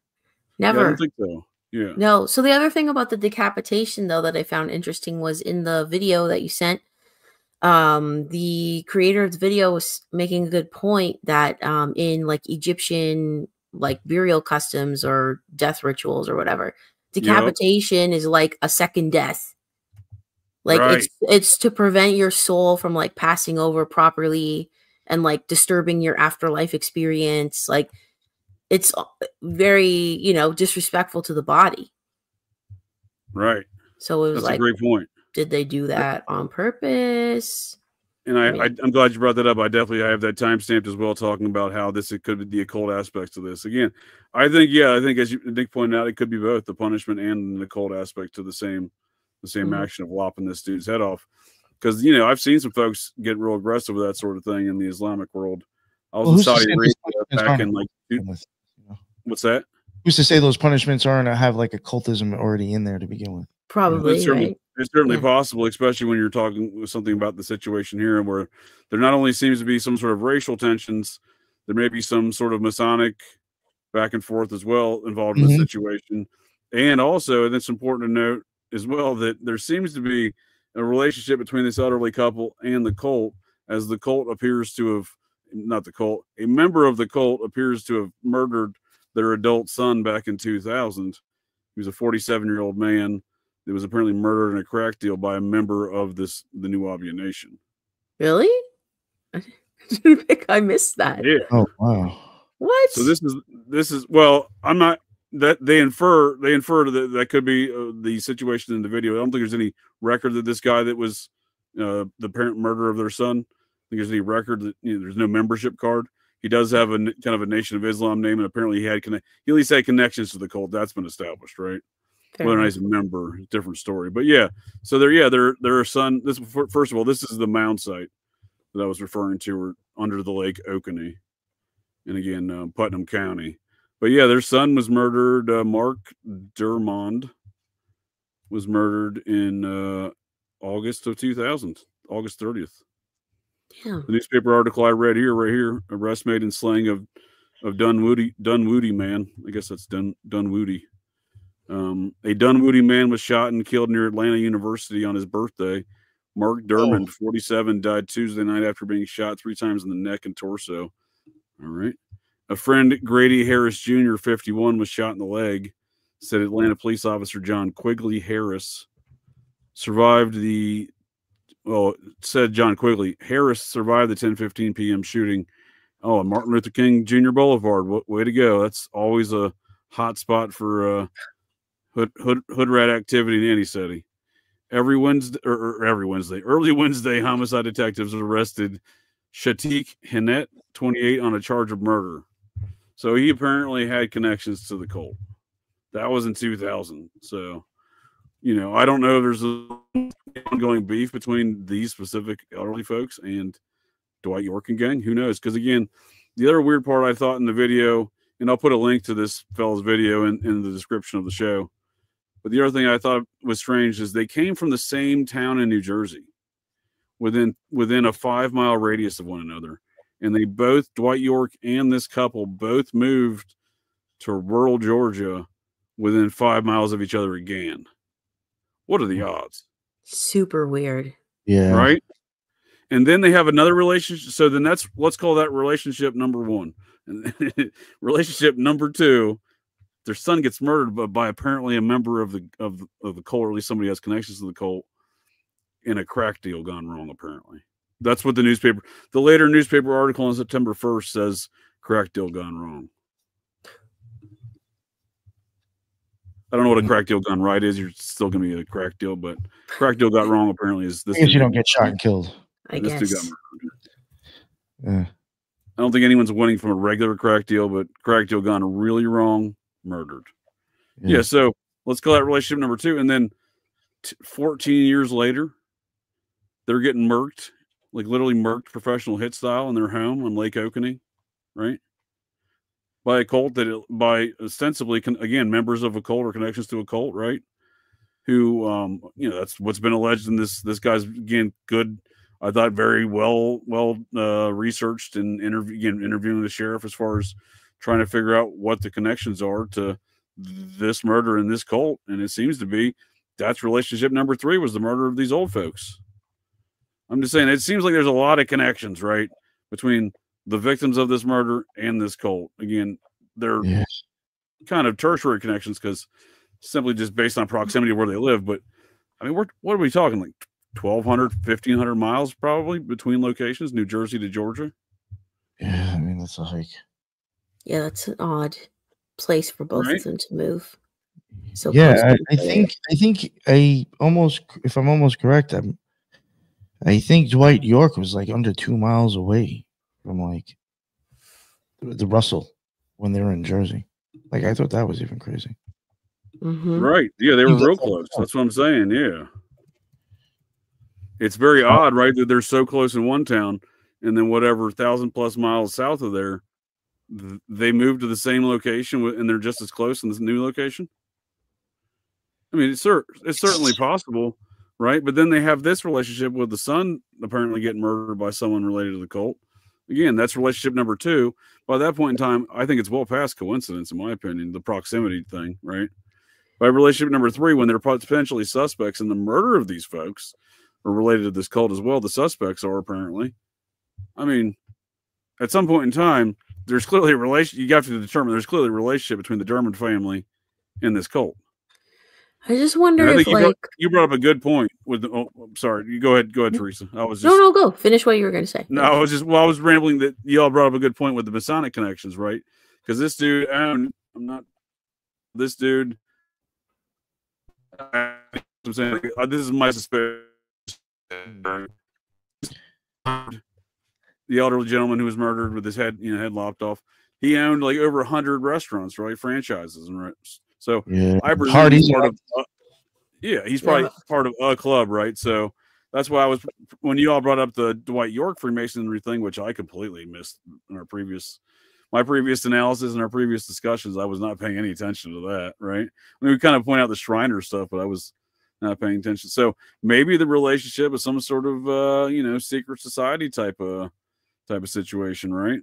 Yeah, I don't think so. Yeah. No. So the other thing about the decapitation, though, that I found interesting was in the video that you sent. The creator of the video was making a good point that in like Egyptian like burial customs or death rituals or whatever, decapitation is like a second death. Like it's to prevent your soul from like passing over properly and like disturbing your afterlife experience. Like it's very, disrespectful to the body. Right. So it was a great point. Did they do that on purpose? And I'm glad you brought that up. I have that timestamped as well, talking about how it could be the occult aspects of this. Again, I think as Nick pointed out, it could be both the punishment and the occult aspect to the same action of lopping this dude's head off. Because, I've seen some folks get real aggressive with that sort of thing in the Islamic world. I was in Saudi Arabia back in what's that? Who's to say those punishments aren't have like occultism already in there to begin with? Probably. It's certainly possible, especially when you're talking with something about the situation here where there not only seems to be some sort of racial tensions, there may be some sort of Masonic back and forth as well involved in the situation. And also, and it's important to note as well, that there seems to be a relationship between this elderly couple and the cult, as the cult appears to have, a member of the cult appears to have murdered their adult son back in 2000. He was a 47-year-old man that was apparently murdered in a crack deal by a member of the New Obia Nation. Really? I didn't think I missed that. Yeah. Oh, wow. What? So this is well, I'm not that they infer that could be the situation in the video. I don't think there's any record that this guy that was the apparent murderer of their son. I think there's any record that there's no membership card. He does have a kind of a Nation of Islam name, and apparently he at least had connections to the cult. That's been established, right? Whether or not he's a member, different story. But yeah, so their son. This first of all, this is the Mound site that I was referring to, or under the lake Oconee, and again Putnam County. But yeah, their son was murdered. Mark Dermond was murdered in August of 2000, August 30th. Yeah. The newspaper article I read right here, arrest made in slaying of Dunwoody man. I guess that's Dunwoody. A Dunwoody man was shot and killed near Atlanta University on his birthday, Mark Dermond, 47, died Tuesday night after being shot 3 times in the neck and torso. All right. A friend, Grady Harris Jr., 51, was shot in the leg, said Atlanta police officer John Quigley Harris. Said John Quigley. Harris survived the 10:15 p.m. shooting. Oh, and Martin Luther King Jr. Boulevard. Way to go. That's always a hot spot for hood rat activity in any city. Early Wednesday, homicide detectives arrested Shatik Hinnett, 28, on a charge of murder. So he apparently had connections to the cult. That was in 2000. So, I don't know if there's an ongoing beef between these specific elderly folks and Dwight York and gang. Who knows? Because, again, the other weird part I thought in the video, and I'll put a link to this fellow's video in the description of the show, but the other thing I thought was strange is they came from the same town in New Jersey, within a 5-mile radius of one another. And they both, Dwight York and this couple, both moved to rural Georgia within 5 miles of each other again. What are the odds? Super weird. Yeah. Right? And then they have another relationship. So then let's call that relationship number 1. And relationship number 2, their son gets murdered by apparently a member of the cult, or at least somebody who has connections to the cult, in a crack deal gone wrong, apparently. That's what the later newspaper article on September 1st says, crack deal gone wrong. I don't know what a crack deal gone right is. You're still going to be a crack deal, but crack deal got wrong apparently is this. I guess you don't get shot and killed. I guess. guess. Got murdered. Yeah. I don't think anyone's winning from a regular crack deal, but crack deal gone really wrong, murdered. Yeah, so let's call that relationship number 2. And then 14 years later, they're getting murked, like literally murked professional hit style in their home on Lake Oconee, right? By a cult by ostensibly, again, members of a cult or connections to a cult, right? Who, that's what's been alleged in this guy's, again, good, I thought very well researched and interviewing the sheriff as far as trying to figure out what the connections are to this murder in this cult. And it seems to be that's relationship number 3 was the murder of these old folks. I'm just saying, it seems like there's a lot of connections, right, between the victims of this murder and this cult. Again, they're kind of tertiary connections because simply just based on proximity of where they live. But I mean, what are we talking, like 1,200, 1,500 miles probably between locations, New Jersey to Georgia? Yeah, I mean, that's a hike. Yeah, that's an odd place for both of them to move. So yeah, I think if I'm almost correct, I think Dwight York was like under 2 miles away from like the Russell when they were in Jersey. Like, I thought that was even crazy. Mm-hmm. Right. Yeah, they were real close. That's what I'm saying. Yeah. It's very odd, right, that they're so close in one town, and then whatever 1,000+ miles south of there, they moved to the same location, and they're just as close in this new location. I mean, it's certainly possible, right? But then they have this relationship with the son apparently getting murdered by someone related to the cult. Again, that's relationship number 2. By that point in time, I think it's well past coincidence, in my opinion, the proximity thing, right? By relationship number 3, when they're potentially suspects in the murder of these folks, or related to this cult as well, the suspects are apparently. I mean, at some point in time, there's clearly a relation. You have to determine there's clearly a relationship between the Dermond family and this cult. I just wonder if, you brought up a good point with the. Oh, sorry, you go ahead, Theresa. I was just, no, go finish what you were going to say. No, I was rambling that y'all brought up a good point with the Masonic connections, right? Because this dude, this dude. I'm saying this is my suspicion. The elderly gentleman who was murdered with his head lopped off. He owned like over 100 restaurants, right? Franchises, and right. So I presume he's part of. He's probably part of a club, right? So that's why when you all brought up the Dwight York Freemasonry thing, which I completely missed in my previous analysis and our previous discussions, I was not paying any attention to that, right? I mean, we kind of point out the Shriner stuff, but I was not paying attention. So maybe the relationship is some sort of secret society type of situation, right?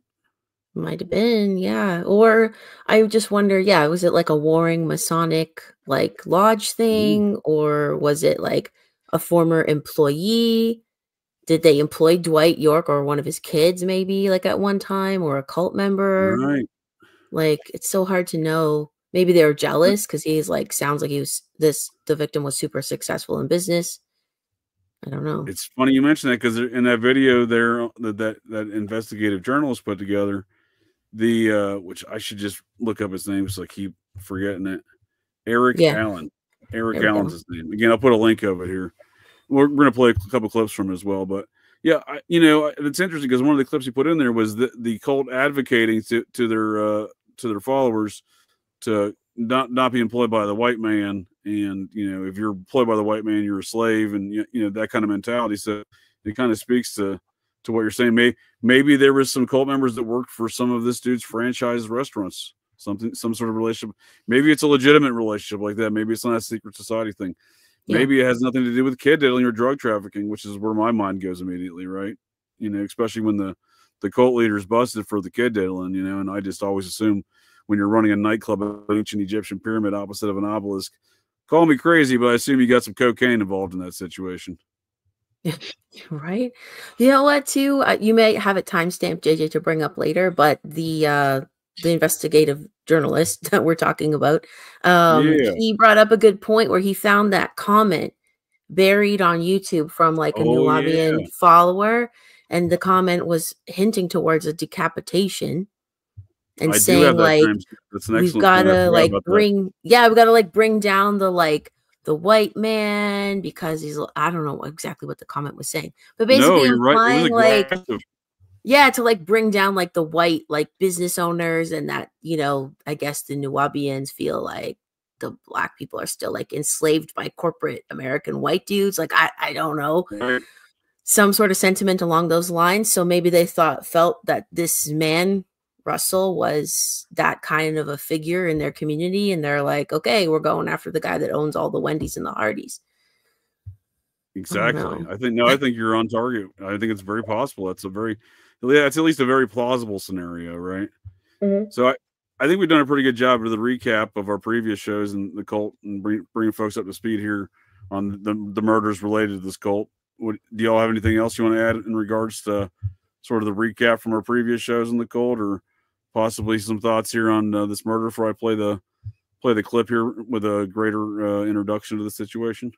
Might have been, yeah. Or I just wonder, was it like a warring Masonic like lodge thing, or was it like a former employee? Did they employ Dwight York or one of his kids maybe like at one time, or a cult member? Right. Like, it's so hard to know. Maybe they were jealous because he's like, sounds like the victim was super successful in business. I don't know. It's funny you mentioned that, because in that video there that investigative journalist put together, which I should just look up his name so I keep forgetting it. Eric Allen. Eric Allen's his name. Again, I'll put a link of it here. We're going to play a couple clips from it as well. But yeah, it's interesting because one of the clips he put in there was the cult advocating to their followers to not be employed by the white man. And, if you're employed by the white man, you're a slave, and, that kind of mentality. So it kind of speaks to what you're saying. Maybe there was some cult members that worked for some of this dude's franchise restaurants, some sort of relationship. Maybe it's a legitimate relationship like that. Maybe it's not a secret society thing. Yeah. Maybe it has nothing to do with kid diddling or drug trafficking, which is where my mind goes immediately, right? Especially when the cult leader's busted for the kid diddling, and I just always assume when you're running a nightclub of an ancient Egyptian pyramid opposite of an obelisk, call me crazy, but I assume you got some cocaine involved in that situation. Right. You know what, too? You may have it timestamped, JJ, to bring up later, but the investigative journalist that we're talking about, he brought up a good point where he found that comment buried on YouTube from like a Nubian follower, and the comment was hinting towards a decapitation and saying like, we've got to like bring down the white man because he's, I don't know exactly what the comment was saying, but basically implying to like bring down like the white like business owners, and that, I guess the Nubians feel like the black people are still like enslaved by corporate American white dudes. Like, I don't know, some sort of sentiment along those lines. So maybe they felt that this man, Russell, was that kind of a figure in their community, and they're like, okay, we're going after the guy that owns all the Wendy's and the Hardee's. Exactly. I think you're on target. I think it's very possible. That's at least a very plausible scenario, right? Mm-hmm. So I think we've done a pretty good job of the recap of our previous shows and the cult, and bringing folks up to speed here on the murders related to this cult. Do y'all have anything else you want to add in regards to sort of the recap from our previous shows in the cult, or possibly some thoughts here on this murder before I play the clip here with a greater introduction to the situation?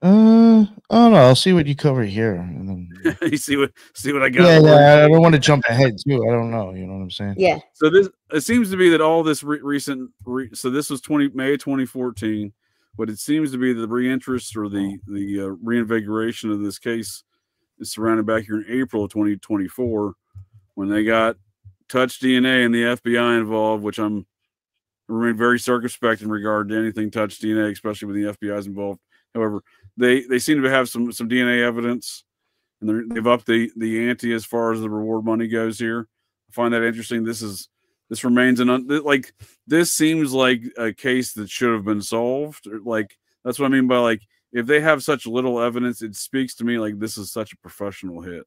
I don't know. I'll see what you cover here, and then you see what I got. Yeah. I don't want to jump ahead too. I don't know. You know what I'm saying? Yeah. So it seems to be that all this recent. So this was May 2014, but it seems to be the reinterest or the reinvigoration of this case is surrounded back here in April of 2024, when they got touch DNA and the FBI involved, which I'm remain very circumspect in regard to anything touch DNA, especially when the FBI is involved. However, they seem to have some DNA evidence, and they've upped the ante as far as the reward money goes here. I find that interesting. This remains this seems like a case that should have been solved. Like, that's what I mean by, like, if they have such little evidence, it speaks to me like this is such a professional hit.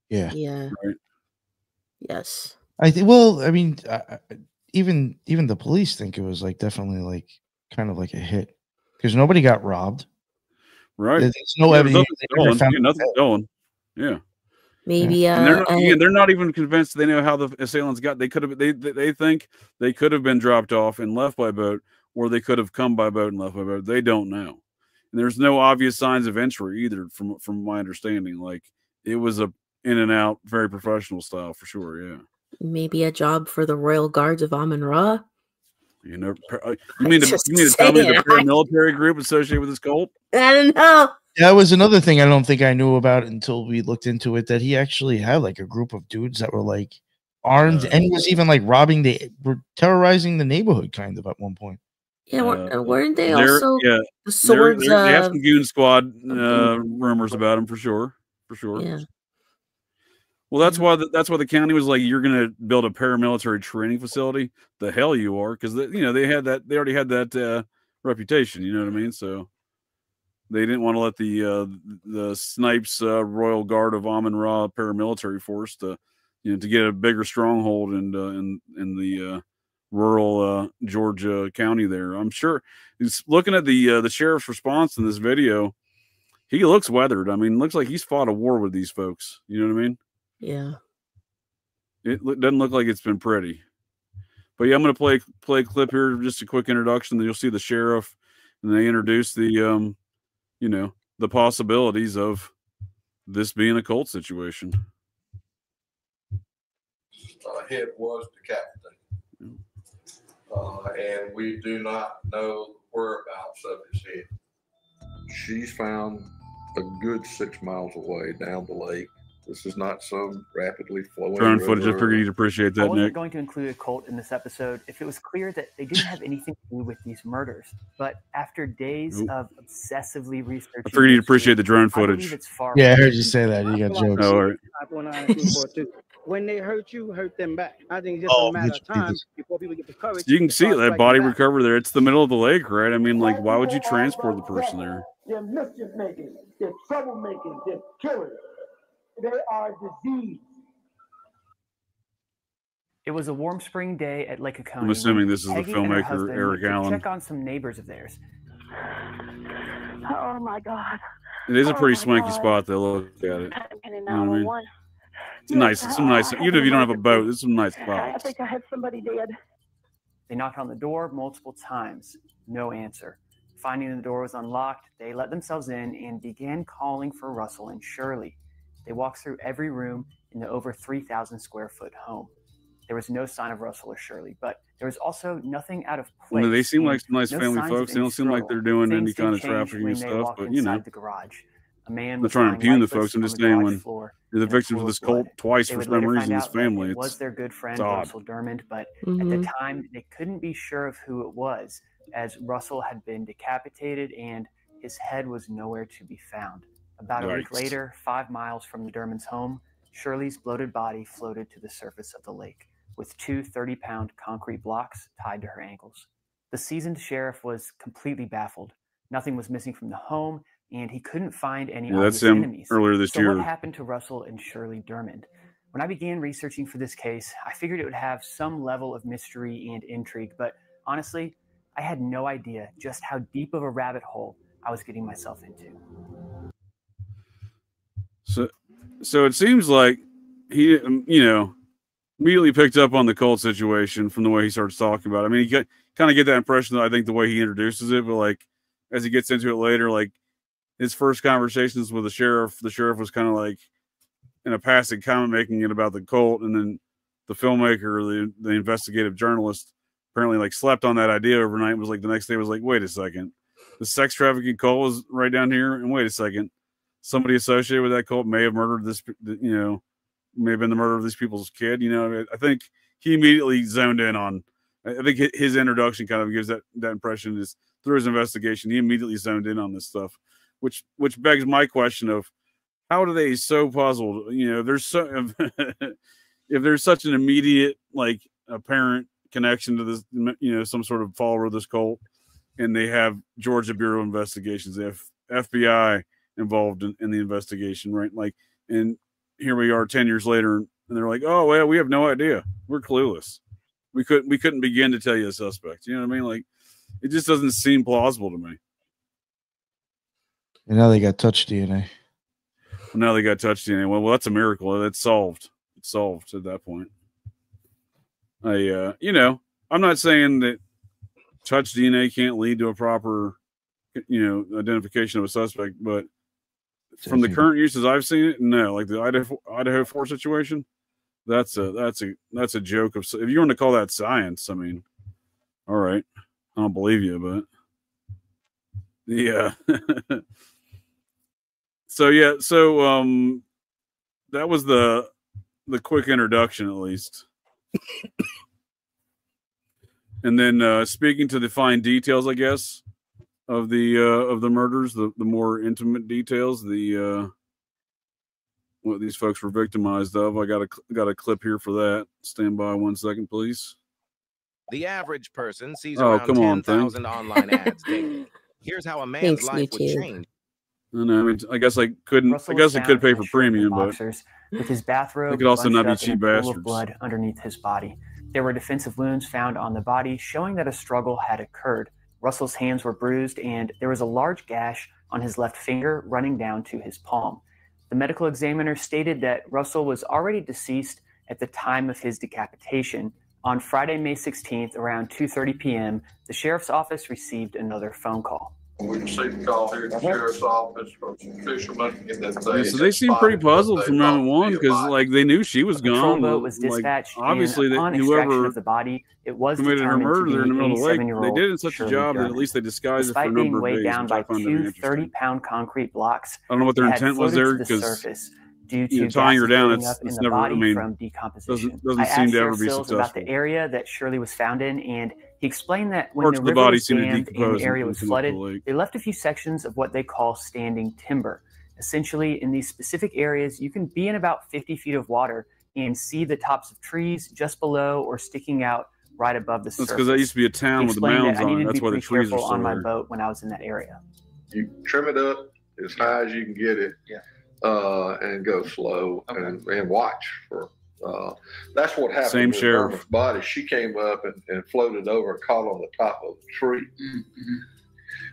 Yeah. Yeah. Right. Yes. I think. Well, I mean, even the police think it was like definitely like kind of like a hit, because nobody got robbed. Right. There's no evidence. Nothing stolen. Yeah. Maybe. And they're not even convinced they know how the assailants got. They could have. They think they could have been dropped off and left by boat, or they could have come by boat and left by boat. They don't know. And there's no obvious signs of entry either, from my understanding. Like, it was a in and out, very professional style for sure. Yeah. Maybe a job for the Royal Guards of Amun-Ra. You mean to tell me the paramilitary group associated with this cult? I don't know. That was another thing I don't think I knew about until we looked into it, that he actually had like a group of dudes that were like armed, and he was even like terrorizing the neighborhood kind of at one point. Yeah, weren't they also the swords? They have some goon squad rumors about him for sure. Yeah. Well, that's why the county was like, you're going to build a paramilitary training facility. The hell you are, because they already had that reputation. You know what I mean? So they didn't want to let the Snipes Royal Guard of Amun-Ra paramilitary force to get a bigger stronghold in the rural Georgia county there. I'm sure he's looking at the sheriff's response in this video. He looks weathered. I mean, looks like he's fought a war with these folks. You know what I mean? Yeah. It doesn't look like it's been pretty. But yeah, I'm going to play a clip here, just a quick introduction. Then you'll see the sheriff, and they introduce the, you know, the possibilities of this being a cult situation. Head was decapitated, and we do not know whereabouts of his head. She's found a good 6 miles away down the lake. This is not some rapidly flowing Drone footage. I figured you'd appreciate that, I wasn't Nick. going to include Occult in this episode if it was clear that they didn't have anything to do with these murders. But after days of obsessively researching, I figured you'd appreciate the drone footage. Yeah, I heard you say that. You got jokes. Oh, all right. When they hurt you, hurt them back. I think it's just a matter of time before people get the courage. You can see that body recover there. It's the middle of the lake, right? I mean, like, why would you transport the person there? They're mischief makers. They're troublemakers. They're killers. They are disease. It was a warm spring day at Lake Oconee. I'm assuming this is the Peggy and her filmmaker, husband Eric went to Allen. check on some neighbors of theirs. Oh my God. It is a pretty swanky spot, though. Look at it. You know what I mean? It's nice. It's some nice. Even if you don't have a boat, there's some nice I spots. think I had somebody dead. They knocked on the door multiple times. No answer. Finding the door was unlocked, they let themselves in and began calling for Russell and Shirley. They walked through every room in the over 3,000 square foot home. There was no sign of Russell or Shirley, but there was also nothing out of place. They seem like some nice no family signs of folks. They any don't seem like they're doing Things any did kind of change trafficking when and they stuff, walked but you know. inside the garage. A man I'm not was trying to lying impugn the lifeless folks. I'm on just the saying garage when floor you're the in a victims pool of this blood. cult twice They for would some later reason find in this out that family. it was their good friend odd. Russell Dermond, but at the time they couldn't be sure of who it was, as Russell had been decapitated and his head was nowhere to be found. About a week later, 5 miles from the Dermonds' home, Shirley's bloated body floated to the surface of the lake, with two 30-pound concrete blocks tied to her ankles. The seasoned sheriff was completely baffled. Nothing was missing from the home, and he couldn't find any obvious that's him enemies. earlier this So year. what happened to Russell and Shirley Dermond? When I began researching for this case, I figured it would have some level of mystery and intrigue, but honestly, I had no idea just how deep of a rabbit hole I was getting myself into. So it seems like he, you know, immediately picked up on the cult situation from the way he starts talking about it. I mean, you kind of get that impression that I think the way he introduces it, but like as he gets into it later, like his first conversations with the sheriff was kind of like in a passing comment making it about the cult, and then the filmmaker, the investigative journalist, apparently like slept on that idea overnight and was like the next day was like, wait a second, the sex trafficking cult was right down here, and wait a second, somebody associated with that cult may have murdered this, you know, may have been the murder of these people's kid. You know, I think he immediately zoned in on, I think his introduction kind of gives that impression is through his investigation, he immediately zoned in on this stuff, which begs my question of how do they so puzzled? You know, there's so, if there's such an immediate, like apparent connection to this, you know, some sort of follower of this cult, and they have Georgia Bureau of Investigations, they have FBI involved in the investigation, right? Like, and here we are 10 years later, and they're like, oh, well, we have no idea. We're clueless. We couldn't begin to tell you a suspect. You know what I mean? Like, it just doesn't seem plausible to me. And now they got touch DNA. Well, now they got touch DNA. Well, that's a miracle. That's solved. It's solved at that point. You know, I'm not saying that touch DNA can't lead to a proper, you know, identification of a suspect, but from the current uses I've seen it, no. Like the Idaho 4 situation, that's a joke of. If you want to call that science, I mean, all right, I don't believe you, but yeah. So that was the quick introduction, at least. And then speaking to the fine details, I guess, of the murders, the more intimate details, what these folks were victimized of. I got a clip here for that. Stand by 1 second, please. The average person sees around 10,000 online ads daily. Here's how a man's life would change. I guess I couldn't. I guess I could pay for premium, but with his bathrobe, it could also not be bunched up cheap in a pool of bastards. blood underneath his body. There were defensive wounds found on the body, showing that a struggle had occurred. Russell's hands were bruised, and there was a large gash on his left finger running down to his palm. The medical examiner stated that Russell was already deceased at the time of his decapitation. On Friday, May 16th, around 2:30 p.m., the sheriff's office received another phone call. We received a call here at the sheriff's office from some fishermen. Yeah, so they seemed pretty puzzled from moment one because, like, they knew she was A patrol gone. boat was dispatched, like, obviously, and that upon extraction whoever of the body, it was committed her determined to murder there in be the middle of the lake, they 87-year-old did in such a Shirley job that at Durham. least they disguised it for a Despite number being of weighed days, down which I by found two very interesting. 30-pound concrete blocks, I don't know what their it had intent was floated there to the because surface due to tying her gases down, building up in it's the never. body I mean, from decomposition. doesn't I seem asked to ever Sheriff be Sills about the successful. area that Shirley was found in, and he explained that when Parts the of the river body was seem to dammed and decompose the area and was come up the flooded, lake. they left a few sections of what they call standing timber. Essentially, in these specific areas, you can be in about 50 feet of water and see the tops of trees just below or sticking out right above the surface. That's because that used to be a town with the mounds on it. That's why the trees are still on my there. boat when I was in that area. You trim it up as high as you can get it, and go slow and watch for. That's what happened Same with sheriff. Irma's body. She came up and floated over and caught on the top of the tree.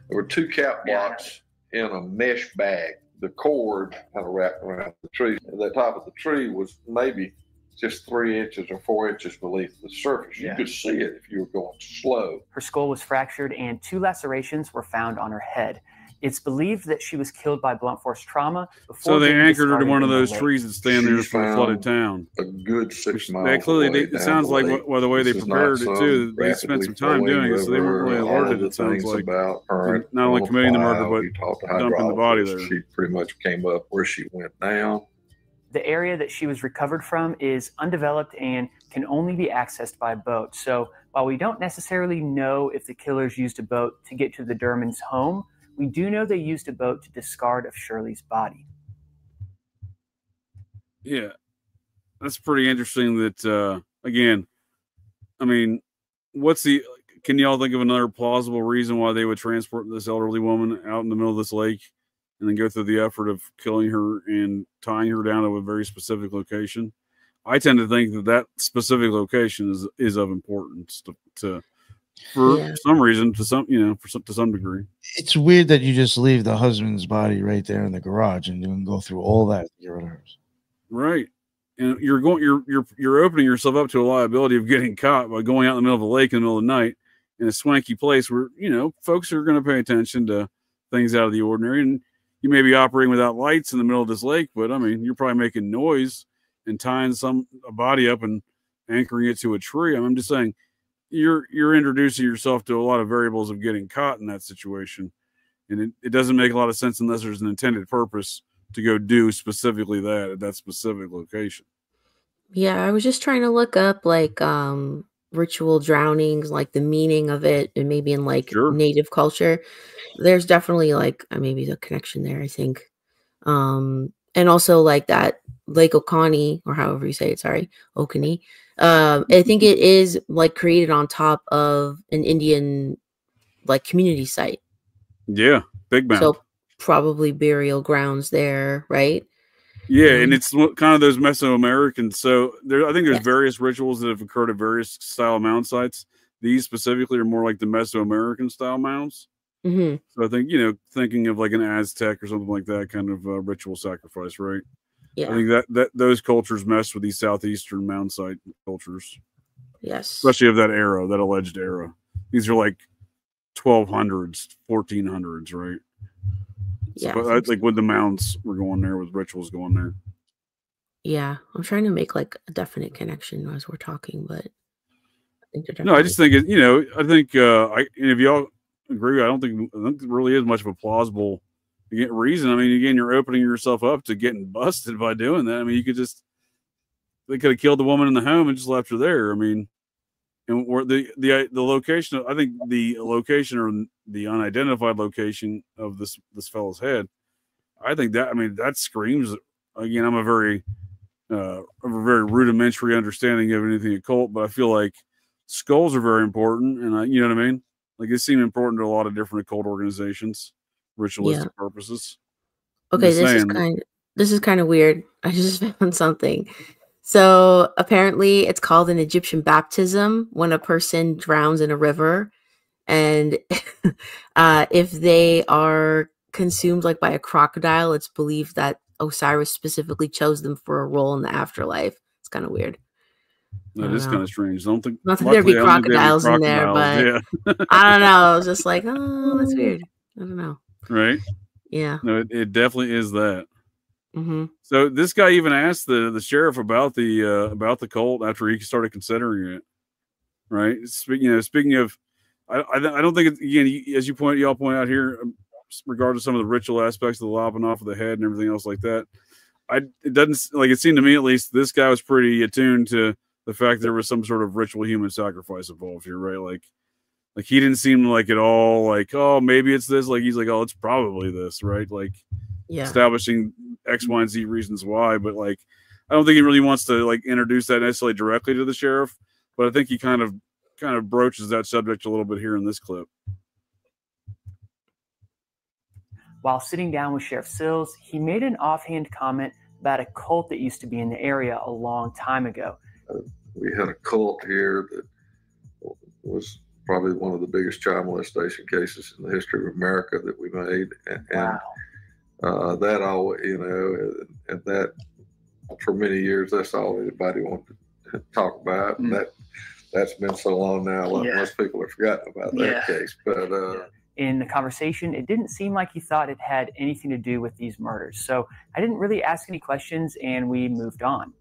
There were two cap blocks in a mesh bag. The cord kind of wrapped around the tree. The top of the tree was maybe just 3 inches or 4 inches beneath the surface. You could see it if you were going slow. Her skull was fractured and 2 lacerations were found on her head. It's believed that she was killed by blunt force trauma. So they being anchored her to discarded one of in the those lake. trees that stand there She's for the flooded town. A good 6 miles. They clearly, away it down sounds the like lake. the way they This is prepared not it too. some They spent some time rapidly doing it, so they weren't really flowing river. alerted. All It sounds things like about her not only committing the murder, file, but you talked to dumping the body there. hydrologists. She pretty much came up where she went down. The area that she was recovered from is undeveloped and can only be accessed by boat. So while we don't necessarily know if the killers used a boat to get to the Durham's home, we do know they used a boat to discard of Shirley's body. Yeah, that's pretty interesting. That again, I mean, can y'all think of another plausible reason why they would transport this elderly woman out in the middle of this lake and then go through the effort of killing her and tying her down to a very specific location? I tend to think that specific location is of importance to some reason, to some degree. It's weird that you just leave the husband's body right there in the garage and then go through all that to get rid of hers. Right. And you're opening yourself up to a liability of getting caught by going out in the middle of a lake in the middle of the night in a swanky place where, folks are going to pay attention to things out of the ordinary. And you may be operating without lights in the middle of this lake, but I mean, you're probably making noise and tying a body up and anchoring it to a tree. I'm just saying you're introducing yourself to a lot of variables of getting caught in that situation. And it doesn't make a lot of sense unless there's an intended purpose to go do specifically that at that specific location. Yeah, I was just trying to look up like ritual drownings, like the meaning of it, and maybe in like native culture. There's definitely like maybe a connection there, I think. And also like that Lake Oconee, or however you say it, sorry, Oconee. I think it is like created on top of an Indian like community site. Yeah, big mound. So probably burial grounds there, right? Yeah, and it's kind of those Mesoamerican. So I think there's various rituals that have occurred at various style mound sites. These specifically are more like the Mesoamerican style mounds. Mm-hmm. So I think, thinking of like an Aztec or something like that kind of ritual sacrifice, right? Yeah. I think that those cultures mess with these southeastern mound site cultures. Yes. Especially of that era, that alleged era. These are like 1200s, 1400s, right? Yeah. So I think with the mounds were going there, with rituals going there. Yeah. I'm trying to make like a definite connection as we're talking, but I think no, I just think it, I think if y'all agree, I don't think there really is much of a plausible reason. I mean, again, you're opening yourself up to getting busted by doing that. I mean, they could have killed the woman in the home and just left her there. I mean, and where the location, I think the location or the unidentified location of this fellow's head, I think that screams. Again, I'm a very rudimentary understanding of anything occult, but I feel like skulls are very important, and you know what I mean. Like they seem important to a lot of different occult organizations, ritualistic purposes. Okay, this is kind of weird. I just found something. So apparently it's called an Egyptian baptism when a person drowns in a river. And if they are consumed like by a crocodile, it's believed that Osiris specifically chose them for a role in the afterlife. It's kind of weird. That is kind of strange. Not that there'd be crocodiles in there, but yeah. I don't know. I was just like, oh, that's weird. I don't know. Right? Yeah. No, it definitely is that. Mm-hmm. So this guy even asked the sheriff about the cult after he started considering it. Right? Speaking of, I don't think it's, again, as y'all point out here, regarding some of the ritual aspects of the lopping off of the head and everything else like that. It doesn't, like, it seemed to me at least, this guy was pretty attuned to the fact there was some sort of ritual human sacrifice involved here, right? Like he didn't seem like at all like, oh, maybe it's this. Like, he's like, oh, it's probably this, right? Like, establishing X, Y, and Z reasons why. But like, I don't think he really wants to like introduce that necessarily directly to the sheriff. But I think he kind of broaches that subject a little bit here in this clip. While sitting down with Sheriff Sills, he made an offhand comment about a cult that used to be in the area a long time ago. We had a cult here that was probably one of the biggest child molestation cases in the history of America that we made. And that all, and that for many years, that's all anybody wanted to talk about. And that's been so long now, most people have forgotten about that case. But in the conversation, it didn't seem like he thought it had anything to do with these murders. So I didn't really ask any questions, and we moved on.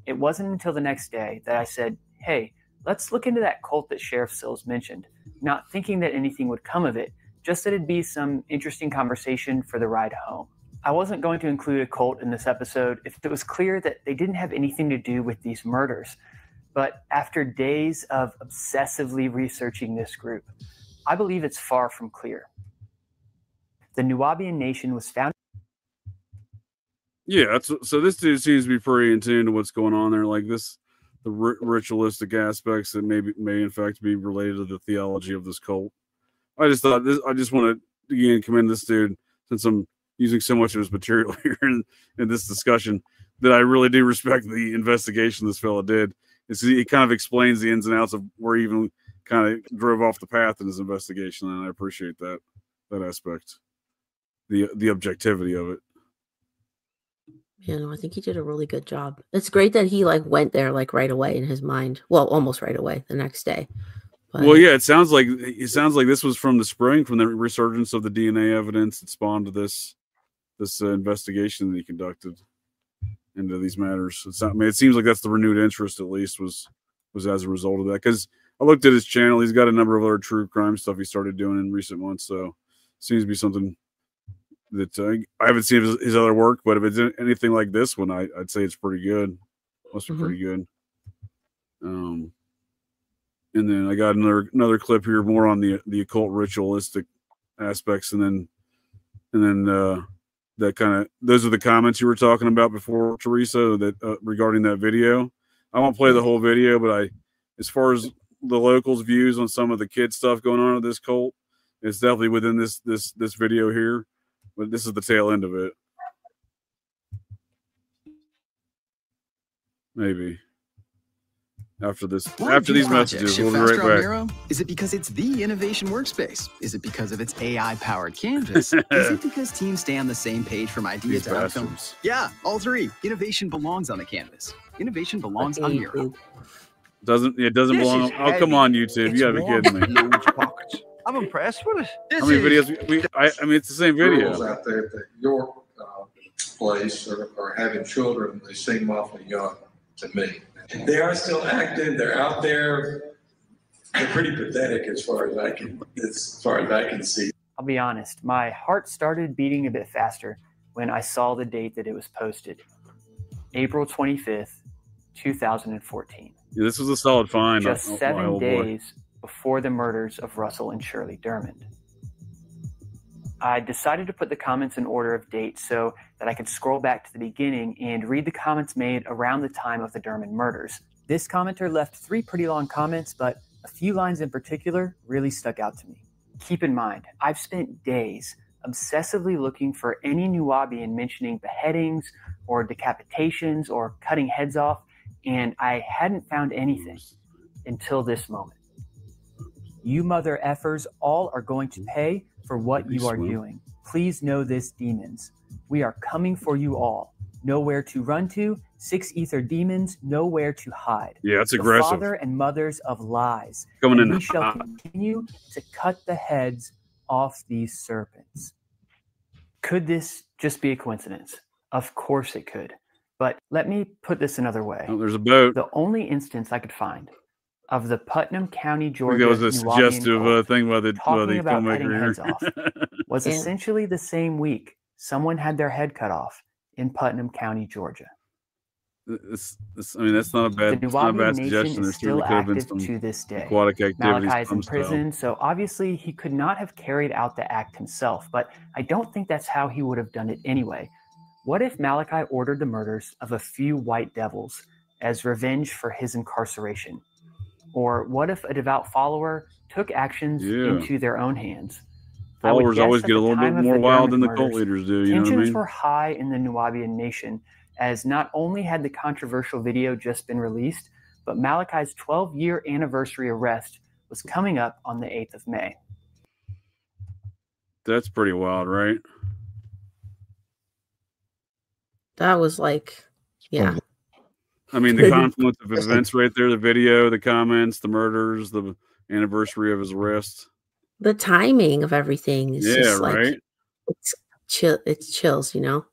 It wasn't until the next day that I said, hey, let's look into that cult that Sheriff Sills mentioned, not thinking that anything would come of it, just that it'd be some interesting conversation for the ride home. I wasn't going to include a cult in this episode if it was clear that they didn't have anything to do with these murders. But after days of obsessively researching this group, I believe it's far from clear. The Nubian nation was founded. Yeah, so this dude seems to be pretty in tune to what's going on there. Like this, the ritualistic aspects that may in fact be related to the theology of this cult. I just want to again commend this dude, since I'm using so much of his material here in this discussion, that I really do respect the investigation this fella did. He kind of explains the ins and outs of where he even kind of drove off the path in his investigation, and I appreciate that aspect, the objectivity of it. Yeah, no, I think he did a really good job. It's great that he like went there like right away in his mind. Well, almost right away the next day. But... Well, yeah, it sounds like this was from the spring, from the resurgence of the DNA evidence that spawned this investigation that he conducted into these matters. It seems like that's the renewed interest, at least, was as a result of that. Because I looked at his channel; he's got a number of other true crime stuff he started doing in recent months. So, it seems to be something that I haven't seen his other work. But if it's anything like this one, I'd say it's pretty good. Must be pretty good. And then I got another clip here, more on the occult ritualistic aspects, and then that kind of, those are the comments you were talking about before, Theresa, that regarding that video. I won't play the whole video, but as far as the locals' views on some of the kid stuff going on with this cult, it's definitely within this video here, but this is the tail end of it. Maybe. After these messages, we'll be right back. Miro? Is it because it's the innovation workspace? Is it because of its AI-powered canvas? Is it because teams stay on the same page from idea to outcome? Yeah, all three. Innovation belongs on the canvas. Innovation belongs on Miro. It doesn't belong. Oh, come on, YouTube! You gotta be kidding me. I'm impressed with it. How many videos? I mean, it's the same video. Girls out there at the York place are having children. They seem awfully young to me. They are still active. They're out there. They're pretty pathetic as far as I can see. I'll be honest. My heart started beating a bit faster when I saw the date that it was posted, April 25th, 2014. Yeah, this was a solid find. Just 7 days before the murders of Russell and Shirley Dermond. I decided to put the comments in order of date so that I could scroll back to the beginning and read the comments made around the time of the Dermond murders. This commenter left 3 pretty long comments, but a few lines in particular really stuck out to me. Keep in mind, I've spent days obsessively looking for any Nubian mentioning beheadings or decapitations or cutting heads off, and I hadn't found anything until this moment. You mother effers all are going to pay for what you are doing. Please know this, demons. We are coming for you all. Nowhere to run to. 6 ether demons, nowhere to hide. Yeah, that's the aggressive. Father and mothers of lies. Coming and in we shall hot. continue to cut the heads off these serpents. Could this just be a coincidence? Of course it could. But let me put this another way. Oh, there's a boat. The only instance I could find of the Putnam County, I think Georgia, that was a Nuwaubian suggestive cult thing by the talking about cutting filmmaker heads here. off was essentially the same week someone had their head cut off in Putnam County, Georgia. I mean, that's not a bad, The it's not a Nuwaubian bad Nation suggestion. There is still certainly could have been active some to this day. aquatic activities. Malachi is in some style. prison, so obviously he could not have carried out the act himself, but I don't think that's how he would have done it anyway. What if Malachi ordered the murders of a few white devils as revenge for his incarceration? Or what if a devout follower took actions into their own hands? Followers always get a little bit more wild than the cult leaders do. You know what I Tensions mean? were high in the Nuwaubian Nation, as not only had the controversial video just been released, but Malachi's 12-year anniversary arrest was coming up on the 8th of May. That's pretty wild, right? That was like, yeah. I mean, the confluence of events right there, the video, the comments, the murders, the anniversary of his arrest. The timing of everything is just like, right. It's chills, you know?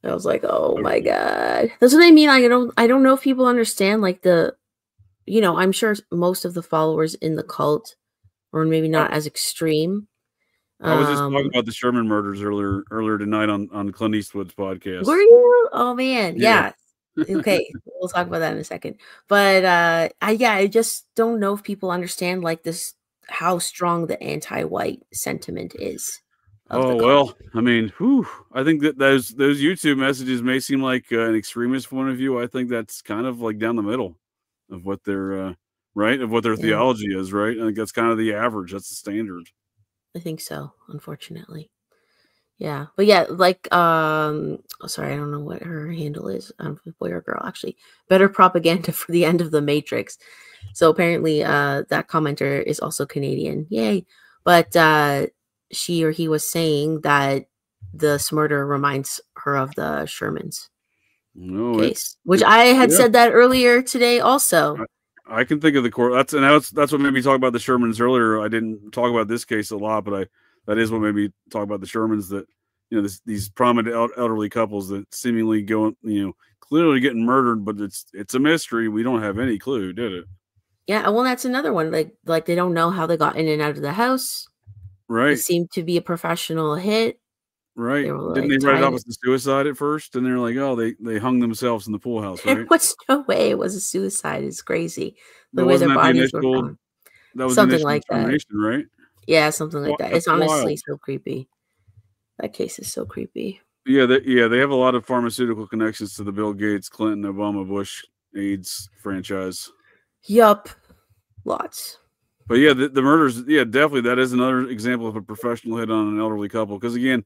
I was like, oh my God. That's what I mean. Like, I don't know if people understand, like, I'm sure most of the followers in the cult, or maybe not as extreme. I was just talking about the Sherman murders earlier tonight on Clint Eastwood's podcast. Were you? Oh man, yeah. Okay, we'll talk about that in a second. But I just don't know if people understand like this, how strong the anti-white sentiment is. Oh well, I mean, I think that those YouTube messages may seem like an extremist point of view. I think that's kind of like down the middle of what their theology is, right? I think that's kind of the average. That's the standard. I think so, unfortunately. Yeah. But yeah, like sorry, I don't know what her handle is. Boy or girl, actually. Better propaganda for the end of the Matrix. So apparently that commenter is also Canadian. Yay. But she or he was saying that the murder reminds her of the Sherman's case, which I had said that earlier today also. I can think of the court. That's what made me talk about the Shermans earlier. I didn't talk about this case a lot, but that is what made me talk about the Shermans. That these prominent elderly couples that seemingly go, clearly getting murdered, but it's a mystery. We don't have any clue, did it? Yeah, well, that's another one. Like they don't know how they got in and out of the house. Right. It seemed to be a professional hit. Right. Didn't they write it off as a suicide at first? And they're like, oh, they hung themselves in the pool house, right? There was no way it was a suicide. It's crazy. The way their bodies were found. That was something like that, right? Yeah, something like that. It's honestly so creepy. That case is so creepy. Yeah, they have a lot of pharmaceutical connections to the Bill Gates, Clinton, Obama, Bush AIDS franchise. Yup. Lots. But yeah, the murders, definitely that is another example of a professional hit on an elderly couple. Because again,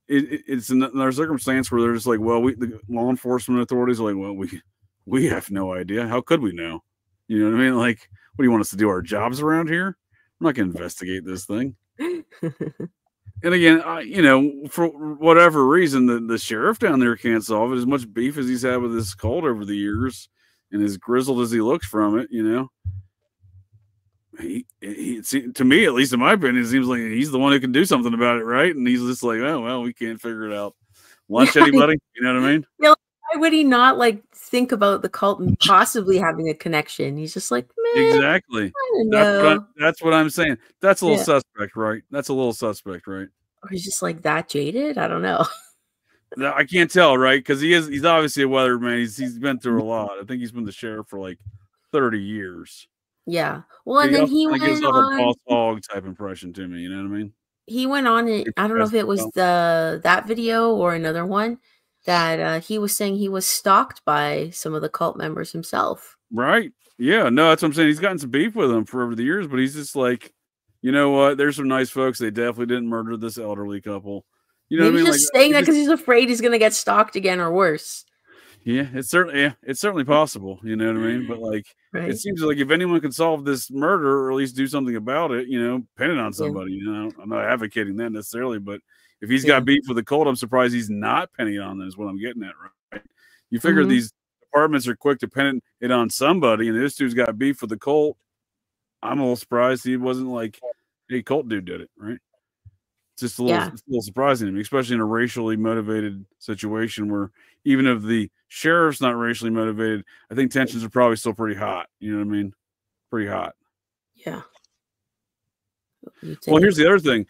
it's another circumstance where they're just like, well, the law enforcement authorities are like, well, we have no idea. How could we know? You know what I mean? Like, what do you want us to do? Our jobs around here? I'm not going to investigate this thing. And again, for whatever reason, the sheriff down there can't solve it. As much beef as he's had with this cult over the years, and as grizzled as he looks from it, he to me, at least in my opinion, it seems like he's the one who can do something about it, right? And he's just like, oh well, we can't figure it out. Lunch, anybody? You know what I mean? Why would he not think about the cult and possibly having a connection? He's just like, man, exactly. I don't know. That's what I'm saying. That's a little suspect, right? That's a little suspect, right? Or he's just like that jaded. I don't know. I can't tell, right? Because he's obviously a weatherman. He's been through a lot. I think he's been the sheriff for like 30 years. Yeah. Well, and then he went gives off on a boss hog type impression to me. You know what I mean? He went on, and I don't know if it was that video or another one that he was saying he was stalked by some of the cult members himself. Right. Yeah. No, that's what I'm saying. He's gotten some beef with them for over the years, but he's just like, you know what? There's some nice folks. They definitely didn't murder this elderly couple. You know Maybe what I mean? He's just saying that because he's afraid he's going to get stalked again or worse. Yeah, it's certainly possible. You know what I mean? But like, Right. it seems like if anyone can solve this murder or at least do something about it, pin it on somebody. I'm not advocating that necessarily, but if he's got beef with the cult, I'm surprised he's not pinning it on them. Is what I'm getting at, right? You figure these departments are quick to pin it on somebody, and this dude's got beef with the cult. I'm a little surprised he wasn't like, "Hey, cult dude did it," right? It's just it's a little surprising to me, especially in a racially motivated situation where even if the sheriff's not racially motivated, I think tensions are probably still pretty hot. You know what I mean? Pretty hot. Yeah. Well, here's the other thing.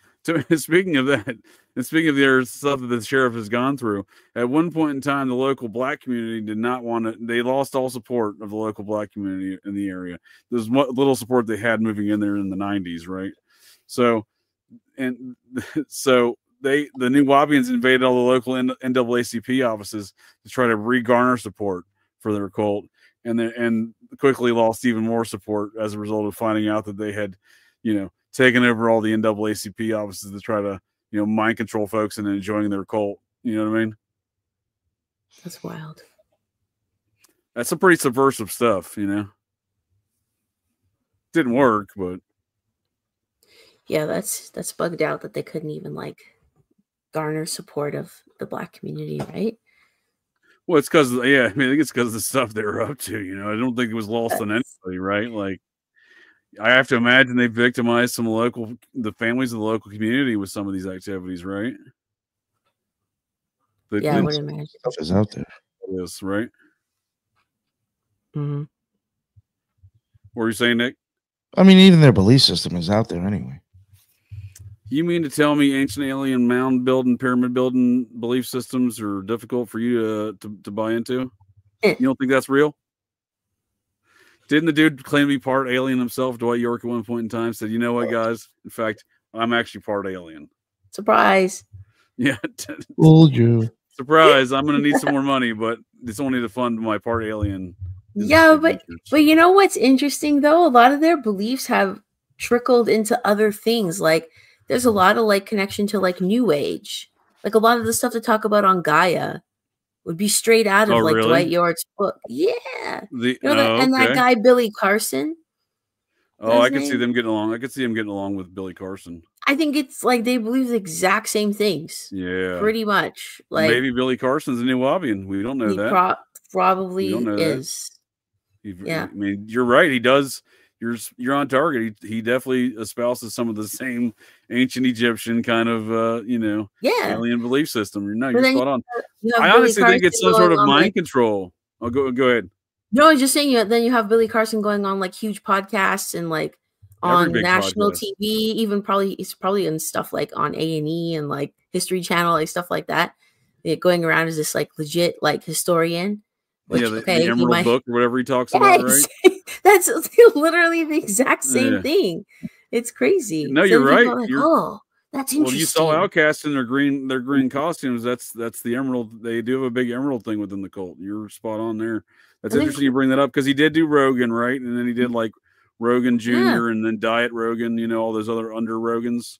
Speaking of that, and speaking of the other stuff that the sheriff has gone through, at one point in time, the local black community did not want to. They lost all support of the local black community in the area. There's what little support they had moving in there in the 90s, right? So the new Wabians invaded all the local NAACP offices to try to re-garner support for their cult, and quickly lost even more support as a result of finding out that they had, taken over all the NAACP offices to try to, mind control folks and enjoying their cult. You know what I mean? That's wild. That's some pretty subversive stuff, Didn't work, but yeah, that's bugged out that they couldn't even like garner support of the black community, right? Well, it's because I think it's because of the stuff they were up to. I don't think it was lost on anybody, right? Like, I have to imagine they victimized the families of the local community with some of these activities, right? I would imagine stuff is out there. Yes, right. Mm-hmm. What were you saying, Nick? I mean, even their belief system is out there anyway. You mean to tell me ancient alien mound building, pyramid building belief systems are difficult for you to buy into? You don't think that's real? Didn't the dude claim to be part alien himself? Dwight York at one point in time said, "You know what, guys? In fact, I'm actually part alien." Surprise! Yeah, fooled you. Surprise! I'm going to need some more money, but it's only to fund my part alien. Yeah, but you know what's interesting though? A lot of their beliefs have trickled into other things. Like, there's a lot of like connection to like New Age. Like a lot of the stuff to talk about on Gaia would be straight out of like Dwight York's book. Yeah. And that guy Billy Carson. Oh, I could see them getting along. I could see him getting along with Billy Carson. I think it's like they believe the exact same things. Yeah. Pretty much. Like maybe Billy Carson's a new Wabian. We don't know that. Probably is. Yeah. I mean, you're right. He does. You're on target. He definitely espouses some of the same ancient Egyptian kind of alien belief system. You're spot on. I honestly think it's some sort of mind control. Oh, go ahead. No, I was just saying. Then you have Billy Carson going on like huge podcasts and like on national TV. Even it's probably in stuff like on A&E and like History Channel, like stuff like that. Going around as this like legit like historian. Which, the Emerald Book or whatever he talks about, right? That's literally the exact same thing. It's crazy. No, you're right. Like, oh, that's interesting. Well, you saw Outcast in their green costumes. That's the Emerald. They do have a big Emerald thing within the cult. You're spot on there. That's interesting you bring that up because he did do Rogan, right? And then he did like Rogan Jr. and then Diet Rogan. All those other under Rogans.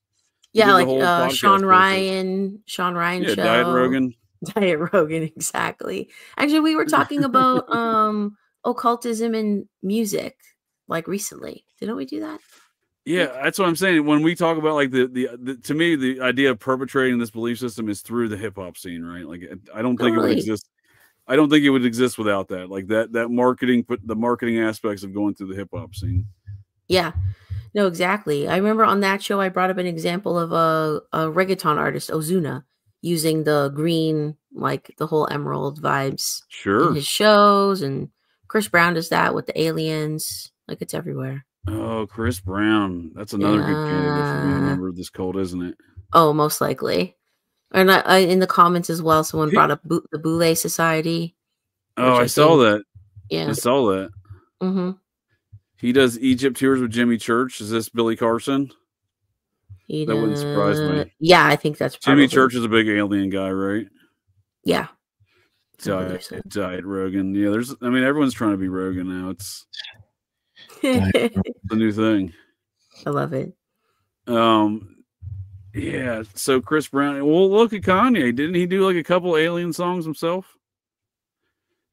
Yeah, like Sean Ryan show. Diet Rogan. Diet Rogan, exactly. Actually, we were talking about occultism and music like recently. Didn't we do that? Yeah, that's what I'm saying. When we talk about like the to me, the idea of perpetrating this belief system is through the hip hop scene, right? Like I don't think it would exist. I don't think it would exist without that. Like that marketing, the marketing aspects of going through the hip hop scene. Yeah. No, exactly. I remember on that show I brought up an example of a reggaeton artist, Ozuna, using the green, like the whole emerald vibes in his shows, and Chris Brown does that with the aliens. Like it's everywhere. Oh, Chris Brown. That's another good candidate for being a member of this cult, isn't it? Oh, most likely. And I in the comments as well, someone brought up the Boule Society. Oh, I saw that. Yeah. I saw that. Mm-hmm. He does Egypt tours with Jimmy Church. Is this Billy Carson? That wouldn't surprise me. Yeah, I think that's probably. Jimmy Church is a big alien guy, right? Yeah. Diet Rogan. Yeah, everyone's trying to be Rogan now. It's the new thing. I love it. Yeah. So Chris Brown. Well, look at Kanye. Didn't he do like a couple alien songs himself?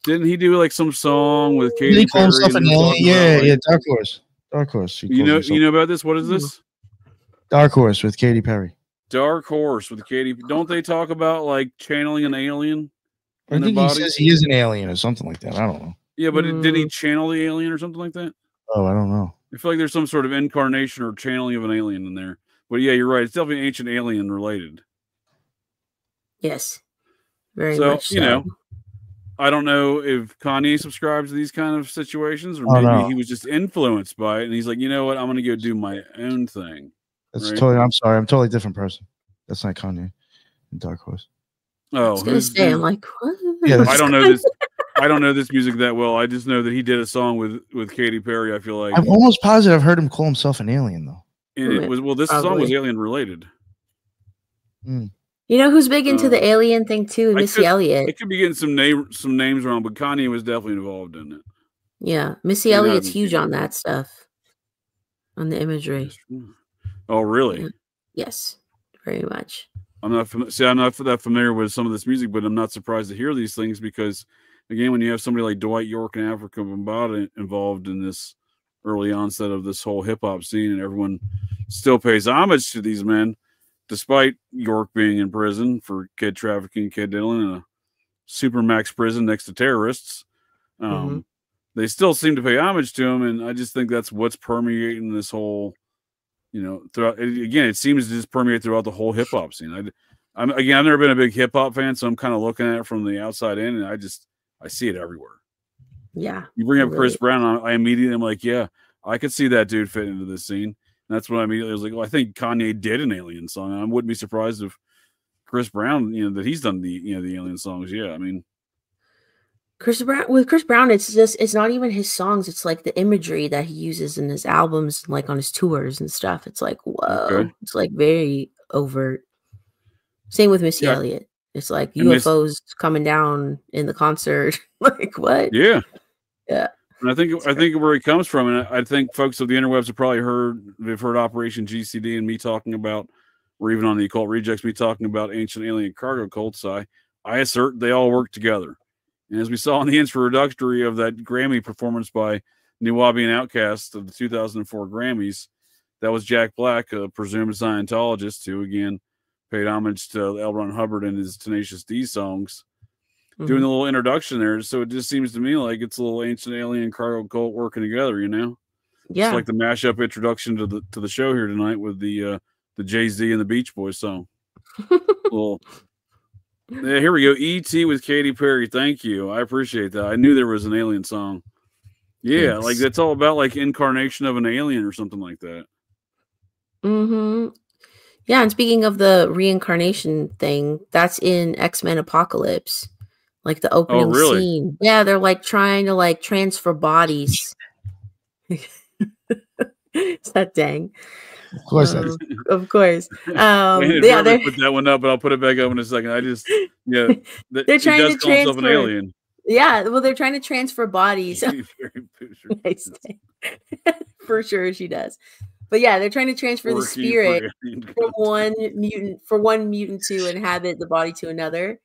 Didn't he do like some song with Katy Did he call Perry? himself an alien? Yeah, yeah. Dark Horse. Dark Horse. You know about this? What is this? Dark Horse with Katy Perry. Dark Horse with Katy. Don't they talk about like channeling an alien? I think he says he is an alien or something like that. I don't know. Yeah, but did he channel the alien or something like that? Oh, I don't know. I feel like there's some sort of incarnation or channeling of an alien in there. But yeah, you're right. It's definitely ancient alien related. Yes. Very So, much so. you know, I don't know if Kanye subscribes to these kind of situations, or maybe he was just influenced by it, and he's like, you know what, I'm going to go do my own thing. That's right? totally. I'm sorry. I'm a totally different person. That's not Kanye. Dark Horse. I was gonna say, I'm like, what? Yeah, I don't know this. I don't know this music that well. I just know that he did a song with Katy Perry. I feel like I'm almost positive I've heard him call himself an alien though. And it was this song was alien related. Mm. You know who's big into the alien thing too? Missy Elliott. I could be getting some names wrong, but Kanye was definitely involved in it. Yeah, Missy Elliott's huge on that stuff, on the imagery. Oh, really? Yeah. Yes, very much. I'm not that familiar with some of this music, but I'm not surprised to hear these things because, again, when you have somebody like Dwight York and Africa Bambaataa involved in this early onset of this whole hip hop scene, and everyone still pays homage to these men, despite York being in prison for kid trafficking, kid diddling, in a supermax prison next to terrorists. They still seem to pay homage to him, and I just think that's what's permeating this whole. You know, throughout again, it seems to just permeate throughout the whole hip hop scene. I've never been a big hip hop fan, so I'm kind of looking at it from the outside in, and I see it everywhere. Yeah, you bring up Chris Brown, I immediately am like, yeah, I could see that dude fit into this scene. And that's when I immediately was like, well, I think Kanye did an alien song, and I wouldn't be surprised if Chris Brown, you know, that he's done the alien songs. Yeah, I mean. Chris Brown, it's not even his songs. It's like the imagery that he uses in his albums, like on his tours and stuff. It's like, whoa, okay. It's like very overt. Same with Missy Elliott. It's like UFOs coming down in the concert. Like what? Yeah. Yeah. And I think where he comes from, and I think folks of the interwebs have probably heard Operation GCD and me talking about, or even on the Occult Rejects, me talking about ancient alien cargo cults. I assert they all work together. And as we saw in the introductory of that Grammy performance by Nuwabian Outcast of the 2004 Grammys, that was Jack Black, a presumed Scientologist who, again, paid homage to L. Ron Hubbard and his Tenacious D songs, doing a little introduction there. So it just seems to me like it's a little ancient alien cargo cult working together, you know? Yeah. It's like the mashup introduction to the show here tonight with the Jay-Z and the Beach Boys song. Little... Yeah, here we go. E.T. with Katy Perry. Thank you. I appreciate that. I knew there was an alien song. Yeah, Thanks. like that's all about like incarnation of an alien or something like that. Yeah, and speaking of the reincarnation thing, that's in X-Men Apocalypse. Like the opening scene. Yeah, they're like trying to like transfer bodies. Is that dang? Of course, of course. Yeah, they put that one up, but I'll put it back up in a second. They're trying to transfer an alien. Yeah, well, they're trying to transfer bodies. Nice. For sure, she does. But yeah, they're trying to transfer the spirit from one mutant to inhabit the body to another,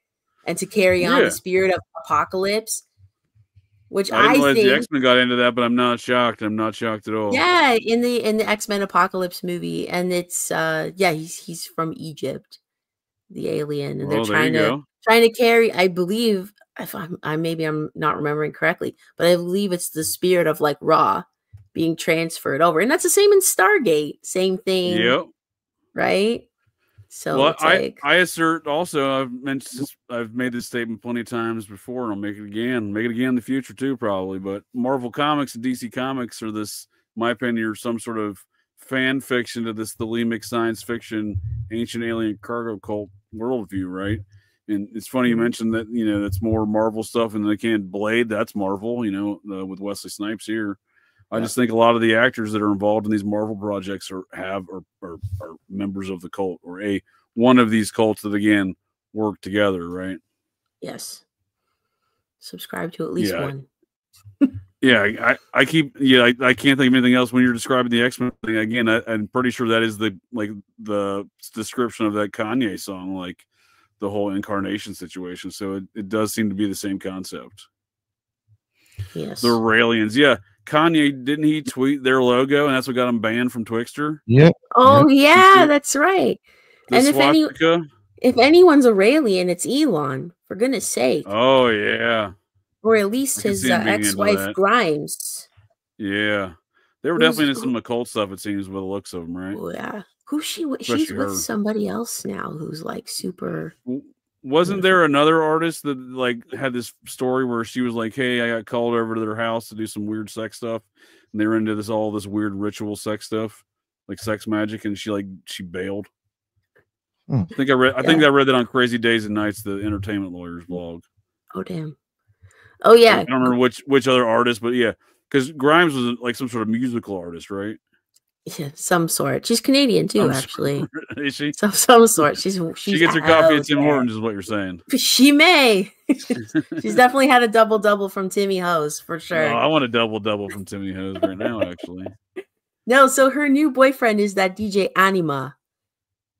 and to carry on the spirit of Apocalypse. Which I didn't think the X-Men got into that, but I'm not shocked. I'm not shocked at all. Yeah, in the X-Men Apocalypse movie, and it's he's from Egypt, the alien, and they're trying to carry. I believe I'm not remembering correctly, but I believe it's the spirit of like Ra being transferred over, and that's the same in Stargate. Same thing. Yep. Right. So I assert also, I've made this statement plenty of times before, and I'll make it again in the future too, probably. But Marvel Comics and DC Comics are this, in my opinion, are some sort of fan fiction to this thelemic science fiction ancient alien cargo cult worldview, right? And it's funny you mentioned that, you know, that's more Marvel stuff, and they can't Blade, that's Marvel, you know, with Wesley Snipes here. I just think a lot of the actors that are involved in these Marvel projects are members of the cult, or one of these cults that again work together, right? Yes. Subscribe to at least one. Yeah, I can't think of anything else when you're describing the X-Men thing. Again, I'm pretty sure that is the description of that Kanye song, like the whole incarnation situation. So it does seem to be the same concept. Yes. The Raelians. Yeah. Kanye, didn't he tweet their logo and that's what got him banned from Twixter? Yep. Oh yeah, that's right. The And swastika? if anyone's a Raelian, it's Elon, for goodness sake. Oh yeah. Or at least I can his see him being into ex-wife that. Grimes. Yeah. They were definitely into some occult stuff, it seems, by the looks of them, right? Oh, yeah. Who's she with? Especially She's with her. somebody else now who's like super. Wasn't there another artist that like had this story where she was like, "Hey, I got called over to their house to do some weird sex stuff," and they were into all this weird ritual sex stuff, like sex magic, and she bailed. I think I read that on Crazy Days and Nights, the entertainment lawyer's blog. Oh damn. Oh yeah. I don't remember which other artist, but yeah, because Grimes was like some sort of musical artist, right? Yeah, some sort. She's Canadian too, actually. Is she? Some sort. She gets her coffee at Tim Hortons, is what you're saying. She may. She's definitely had a double from Timmy Hose for sure. Oh, I want a double from Timmy Hose right now, actually. No, so her new boyfriend is that DJ Anima,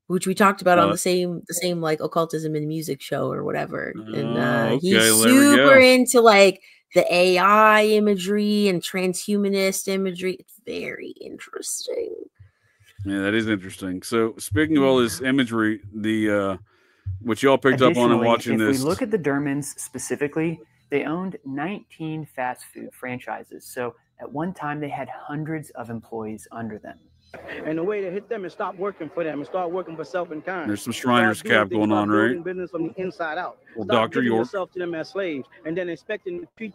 which we talked about on the same like occultism and music show or whatever. And he's super into like the AI imagery and transhumanist imagery. It's very interesting. Yeah, that is interesting. So speaking of all this imagery, the which y'all picked up on and watching this. If we look at the Dermans specifically, they owned 19 fast food franchises. So at one time they had hundreds of employees under them. And the way to hit them is stop working for them and start working for self and kind. There's some Shriners cap going on, right? Business from the inside out. Well, Stop Dr. York. yourself to them as slaves, and then expecting to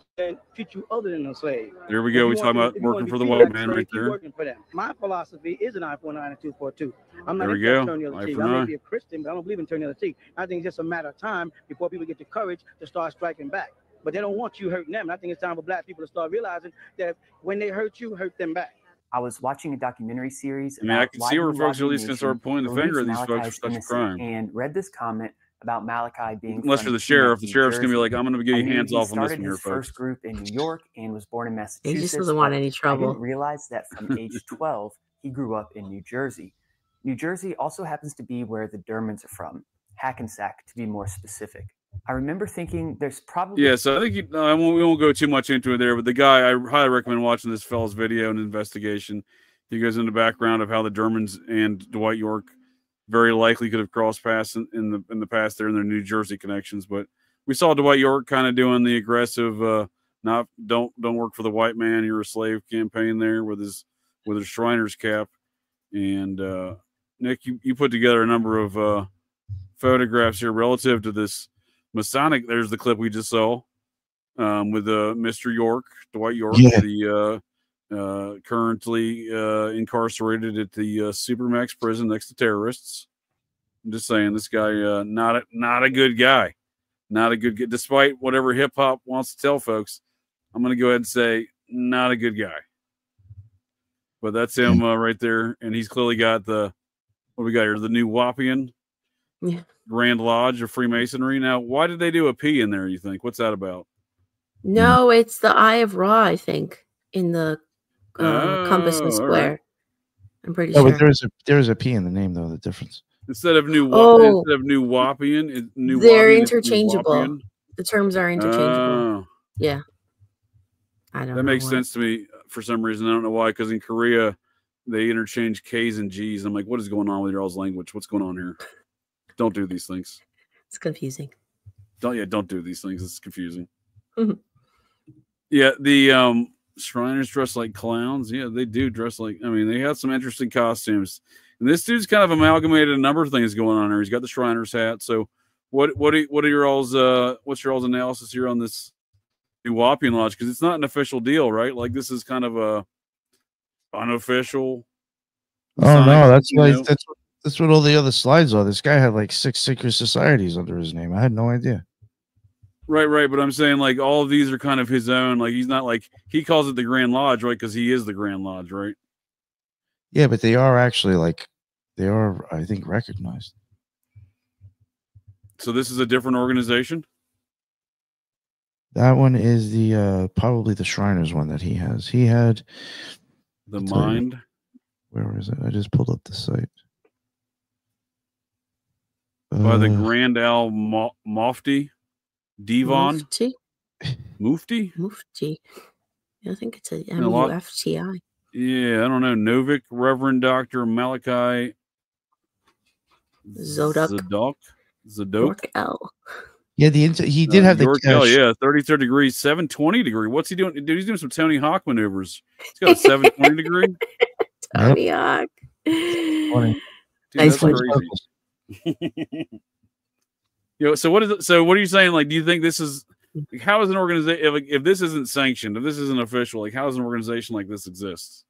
treat you other than a slave. There we go. We talking about working for the white man right there. Working for them. My philosophy is an eye for an eye and a tooth for a tooth. I'm not there we into go. turn the other cheek. I may be a Christian, but I don't believe in turning the other cheek. I think it's just a matter of time before people get the courage to start striking back. But they don't want you hurting them. And I think it's time for black people to start realizing that when they hurt you, hurt them back. I was watching a documentary series. I mean, I can see where folks at least can start pointing the finger at these folks for such a crime. And read this comment about Malachi being. Unless you're the sheriff, the sheriff's gonna be like, "I'm gonna get your hands off on this one here, folks." He started his first group in New York and was born in Massachusetts. He just doesn't want any trouble. I didn't realize that from age 12 he grew up in New Jersey. New Jersey also happens to be where the Dermans are from, Hackensack to be more specific. I remember thinking there's probably... Yeah, so I think we won't go too much into it there, but the guy, I highly recommend watching this fellow's video and investigation. He goes into the background of how the Dermans and Dwight York very likely could have crossed paths in the past there in their New Jersey connections. But we saw Dwight York kind of doing the aggressive, don't work for the white man, you're a slave campaign there with his Shriners cap. And Nick, you put together a number of photographs here relative to this Masonic. There's the clip we just saw with Mr. York, Dwight York, the currently incarcerated at the Supermax prison next to terrorists. I'm just saying, this guy not a good guy, not a good guy. Despite whatever hip hop wants to tell folks, I'm going to go ahead and say not a good guy. But that's him right there, and he's clearly got what we got here, the new Wapian Grand Lodge of Freemasonry. Now, why did they do a P in there, you think? What's that about? No, it's the Eye of Ra, I think, in the compass and square. Right. I'm pretty sure. But there's a P in the name, though, the difference. Instead of new Wapian, they're interchangeable. The terms are interchangeable. Yeah. I don't know. That makes sense to me for some reason. I don't know why, because in Korea, they interchange K's and G's. I'm like, what is going on with your all's language? What's going on here? Don't do these things. It's confusing. Don't do these things. It's confusing. Mm-hmm. Yeah, the Shriners dress like clowns. Yeah, they do dress like. I mean, they had some interesting costumes. And this dude's kind of amalgamated a number of things going on here. He's got the Shriners hat. So, what are your all's what's your all's analysis here on this new Wapian Lodge? Because it's not an official deal, right? Like, this is kind of a unofficial. Oh no, that's what all the other slides are. This guy had like 6 secret societies under his name. I had no idea. Right. But I'm saying, like, all of these are kind of his own. Like, he's not like, he calls it the Grand Lodge, right? Because he is the Grand Lodge, right? Yeah, but they are actually I think, recognized. So this is a different organization? That one is the probably the Shriners one that he has. He had the Mind. Where is it? I just pulled up the site. By the Grand Al Mufti Devon. Mufti? Mufti. I think it's a lot- MUFTI. Yeah, I don't know. Novik, Reverend Dr. Malachi Zodok. Zadok. L. Yeah, he did have the Yorkel, yeah, 33rd degree, 720 degree. What's he doing? Dude, he's doing some Tony Hawk maneuvers. He's got a 720 degree. Tony Hawk. Dude, Nice that's one. crazy. So what are you saying? Like, do you think this is like, how is an organization if this isn't sanctioned, if this isn't official, like how does an organization like this exists?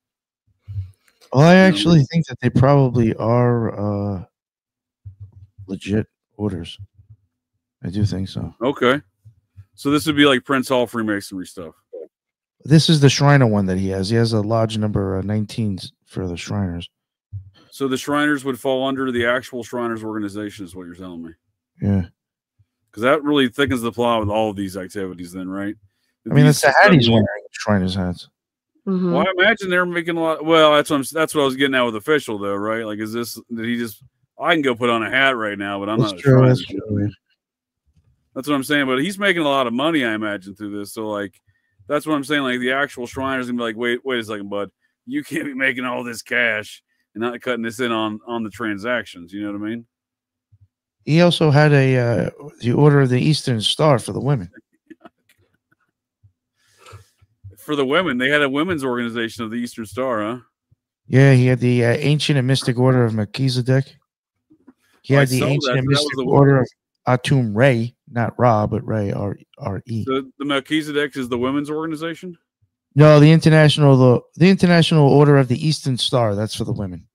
Well, I actually think that they probably are legit orders. I do think so. Okay. So this would be like Prince Hall Freemasonry stuff. This is the Shriner one that he has. He has a lodge number 19 for the Shriners. So the Shriners would fall under the actual Shriners organization, is what you're telling me. Yeah. Because that really thickens the plot with all of these activities, then, right? I mean, that's the hat he's wearing. Shriners hats. Mm-hmm. Well, I imagine they're making a lot. Well, that's what I was getting at with official, though, right? Like, is this did he just? I can go put on a hat right now, but I'm not. True, that's true. That's what I'm saying. But he's making a lot of money, I imagine, through this. So, like, that's what I'm saying. Like, the actual Shriners gonna be like, wait a second, bud. You can't be making all this cash and not cutting this in on the transactions. You know what I mean? He also had the Order of the Eastern Star for the women. For the women, they had a women's organization of the Eastern Star, huh? Yeah, he had the Ancient and Mystic Order of Melchizedek. He had the Ancient and Mystic Order of Atum Re, not Ra, but Re, R-E. So the Melchizedek is the women's organization? No, the International Order of the Eastern Star. That's for the women.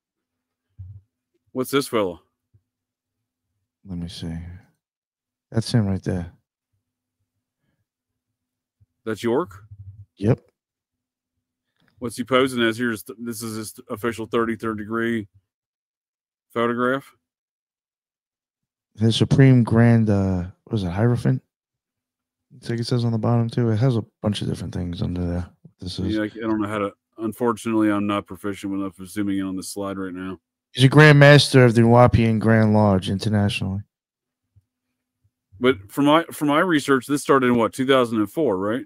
What's this fella? Let me see. That's him right there. That's York? Yep. What's he posing as? This is his official 33rd degree photograph. The Supreme Grand, was it Hierophant? I think it says on the bottom too. It has a bunch of different things under there. This is. Yeah, I don't know how to. Unfortunately, I'm not proficient enough of zooming in on this slide right now. He's a Grand Master of the Nuwapian Grand Lodge internationally. But from my research, this started in what 2004, right?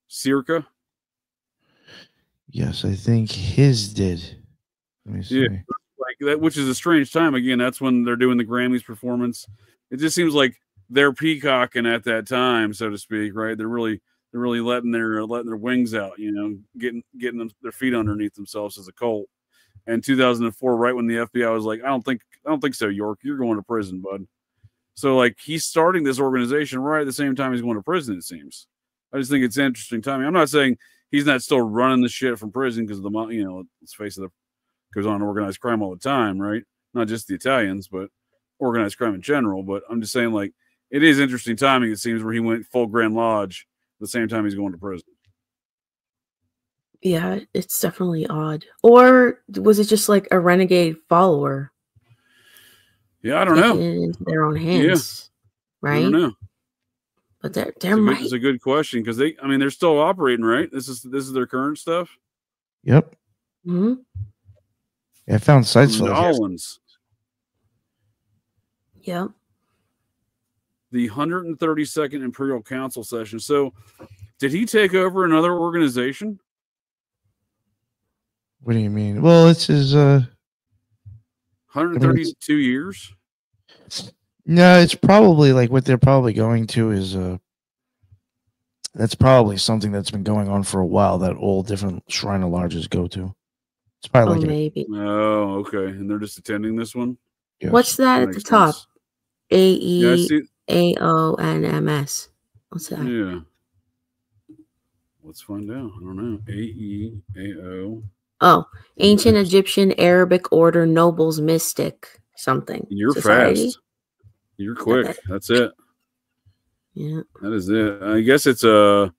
Circa. Yes, I think his did. Let me see. Yeah, like that, which is a strange time. Again, that's when they're doing the Grammys performance. It just seems like they're peacocking at that time, so to speak, right? They're really letting their wings out, you know, getting their feet underneath themselves as a cult. And 2004, right when the FBI was like, I don't think so, York, you're going to prison, bud. So like he's starting this organization right at the same time he's going to prison. It seems. I just think it's interesting timing. I'm not saying he's not still running the shit from prison because let's face it, goes on organized crime all the time, right? Not just the Italians, but organized crime in general. But I'm just saying, like, it is interesting timing. It seems where he went full Grand Lodge at the same time he's going to prison. Yeah, it's definitely odd. Or was it just like a renegade follower? Yeah, I don't know. It into their own hands, right? I don't know. But it's a good question because they're still operating, right? This is their current stuff. Yep. Mm-hmm. Yeah, I found sites for Nolans. Yep. The 132nd Imperial Council session. So, did he take over another organization? What do you mean? Well, it's his 132 years. No, it's probably like what they're probably going to is that's probably something that's been going on for a while that all different Shriner lodges go to. It's probably like maybe. Oh, okay. And they're just attending this one. Yes. What's that at the top? AEAONMS. What's that? Yeah. Let's find out. I don't know. AEAO. Oh, Ancient Egyptian Arabic Order Nobles Mystic something. You're Society? fast. You're quick. That's it. Yeah. That is it. I guess it's let's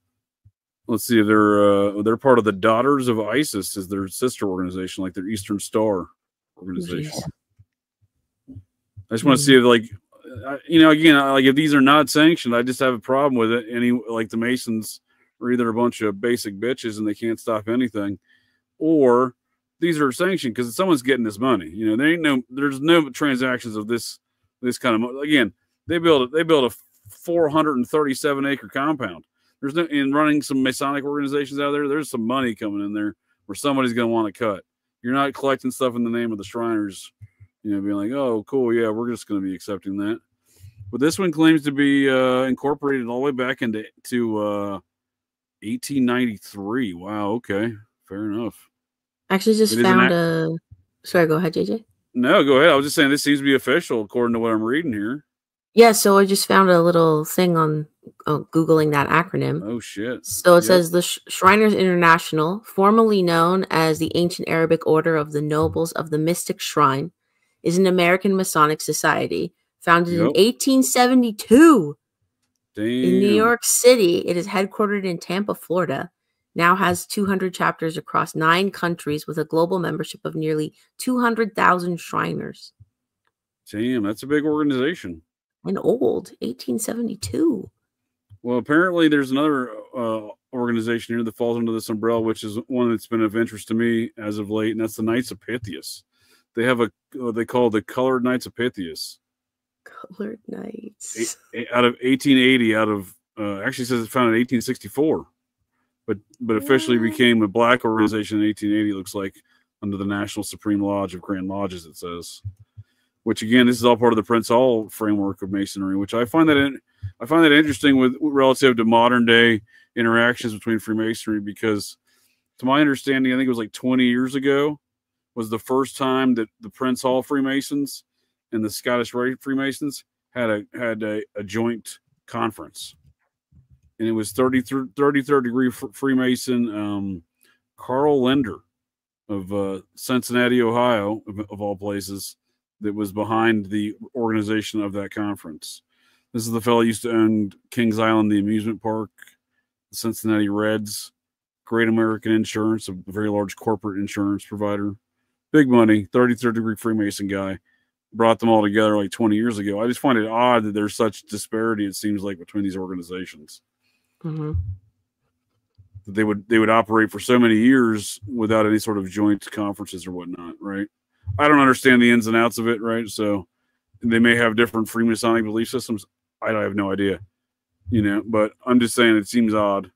see, they're part of the Daughters of Isis is their sister organization, like their Eastern Star organization. I just want to see if again, like if these are not sanctioned, I just have a problem with it. Like the Masons are either a bunch of basic bitches and they can't stop anything, or these are sanctioned because someone's getting this money. There's no transactions of this kind of money. Again, they build a 437-acre compound. There's no in running some Masonic organizations out there. There's some money coming in there where somebody's going to want to cut. You're not collecting stuff in the name of the Shriners, being like, oh, cool, yeah, we're just going to be accepting that. But this one claims to be incorporated all the way back into 1893. Wow, okay, fair enough. Actually, just found a. Sorry, go ahead, JJ. No, go ahead. I was just saying this seems to be official according to what I'm reading here. Yeah, so I just found a little thing on Googling that acronym. Oh, shit. So it says the Shriners International, formerly known as the Ancient Arabic Order of the Nobles of the Mystic Shrine, is an American Masonic society founded in 1872 in New York City. It is headquartered in Tampa, Florida. Now has 200 chapters across 9 countries with a global membership of nearly 200,000 Shriners. Damn, that's a big organization. And old, 1872. Well, apparently there's another organization here that falls under this umbrella, which is one that's been of interest to me as of late, and that's the Knights of Pythias. They have they call the Colored Knights of Pythias. Colored Knights. Out of 1880, actually says it's founded in 1864, but officially became a black organization in 1880. It looks like under the National Supreme Lodge of Grand Lodges. It says. Which again, this is all part of the Prince Hall framework of Masonry, which I find that interesting with relative to modern day interactions between Freemasonry, because to my understanding, I think it was like 20 years ago was the first time that the Prince Hall Freemasons and the Scottish Rite Freemasons had a joint conference, and it was 33rd degree Freemason Carl Linder of Cincinnati, Ohio, of all places, that was behind the organization of that conference. This is the fellow who used to own Kings Island, the amusement park, the Cincinnati Reds, Great American Insurance, a very large corporate insurance provider. Big money, 33rd degree Freemason guy. Brought them all together like 20 years ago. I just find it odd that there's such disparity, it seems like, between these organizations. Mm-hmm. They would operate for so many years without any sort of joint conferences or whatnot, right? I don't understand the ins and outs of it, right? So they may have different Freemasonic belief systems. I have no idea, but I'm just saying it seems odd.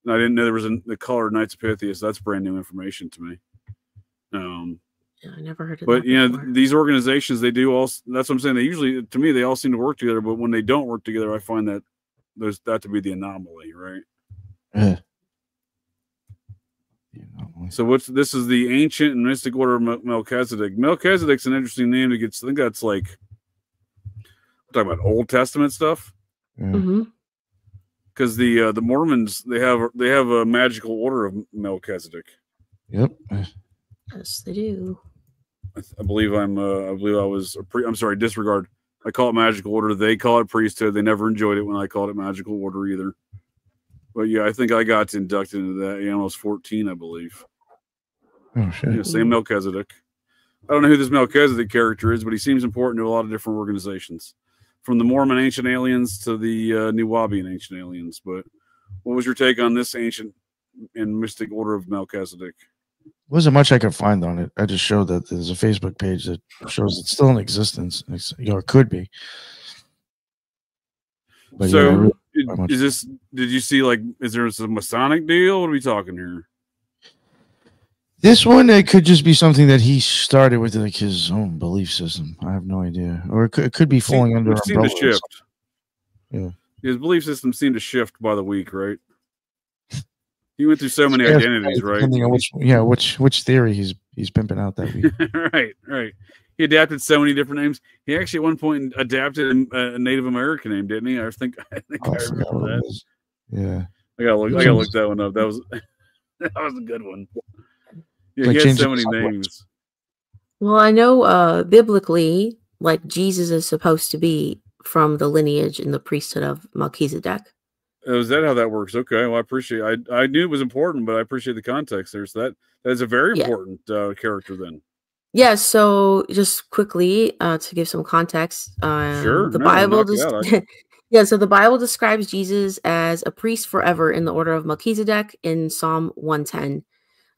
And I didn't know there was the Colored Knights of Pythias. That's brand new information to me. Yeah, I never heard of but, that before. these organizations, they do all, that's what I'm saying. They usually, to me, they all seem to work together, but when they don't work together, I find that that to be the anomaly, right? So this is the Ancient and Mystic Order of Melchizedek. Melchizedek's an interesting name to get. I think that's like, we're talking about Old Testament stuff. Mm-hmm. Because the Mormons, they have a magical order of Melchizedek. Yep. Yes, they do. I believe I was I'm sorry, disregard. I call it magical order. They call it priesthood. They never enjoyed it when I called it magical order either. But yeah, I think I got inducted into that. Yeah, I was 14, I believe. Oh shit. Yeah, same Melchizedek. I don't know who this Melchizedek character is, but he seems important to a lot of different organizations, from the Mormon Ancient Aliens to the New Wabian Ancient Aliens. But what was your take on this Ancient and Mystic Order of Melchizedek? Wasn't much I could find on it. I just showed that there's a Facebook page that shows it's still in existence. It could be. But so, is this? Did you see is there a Masonic deal? What are we talking here? This one, it could just be something that he started with, like his own belief system. I have no idea, or it could be falling under umbrella. Seemed to shift. Yeah, his belief system seemed to shift by the week, right? He went through so many identities, right? Depending on which theory he's pimping out that week. right. He adapted so many different names. He actually at one point adapted a Native American name, didn't he? I think I remember that. Yeah, I gotta look that one up. That was a good one. Yeah, he had so many names. Well, I know biblically, Jesus is supposed to be from the lineage and the priesthood of Melchizedek. Oh, is that how that works? Okay, well, I appreciate. I knew it was important, but I appreciate the context there. So that is a very important character then. Yeah. So just quickly to give some context, sure. The Bible so the Bible describes Jesus as a priest forever in the order of Melchizedek in Psalm 110.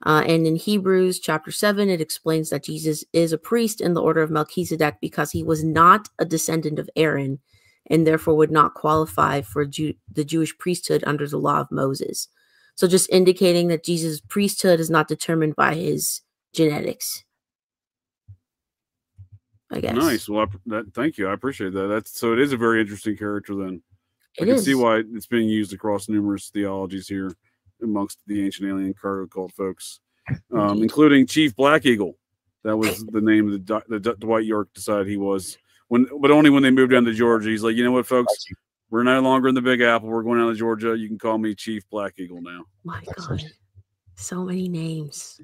And in Hebrews chapter 7, it explains that Jesus is a priest in the order of Melchizedek because he was not a descendant of Aaron, and therefore would not qualify for the Jewish priesthood under the law of Moses. So just indicating that Jesus' priesthood is not determined by his genetics. I guess. Nice. Well, thank you. I appreciate that. So it is a very interesting character then. I can see why it's being used across numerous theologies here amongst the ancient alien cargo cult folks, including Chief Black Eagle. That was the name that Dwight York decided he was, but only when they moved down to Georgia. He's like, you know what, folks, we're no longer in the Big Apple. We're going down to Georgia. You can call me Chief Black Eagle now. My God, so many names.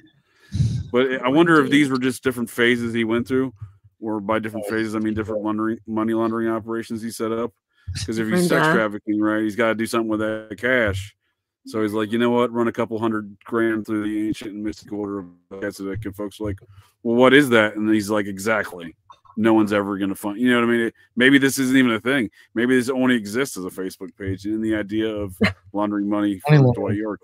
But I wonder if these were just different phases he went through, or by different phases I mean different money laundering operations he set up. Because if he's sex trafficking, right, he's got to do something with that cash. So he's like, you know what, run a couple $100,000 through the ancient and mystic order of Melchizedek. And folks are like, well, what is that? And he's like, exactly. No one's ever going to find. You know what I mean? Maybe this isn't even a thing. Maybe this only exists as a Facebook page. And the idea of laundering money from Dwight York.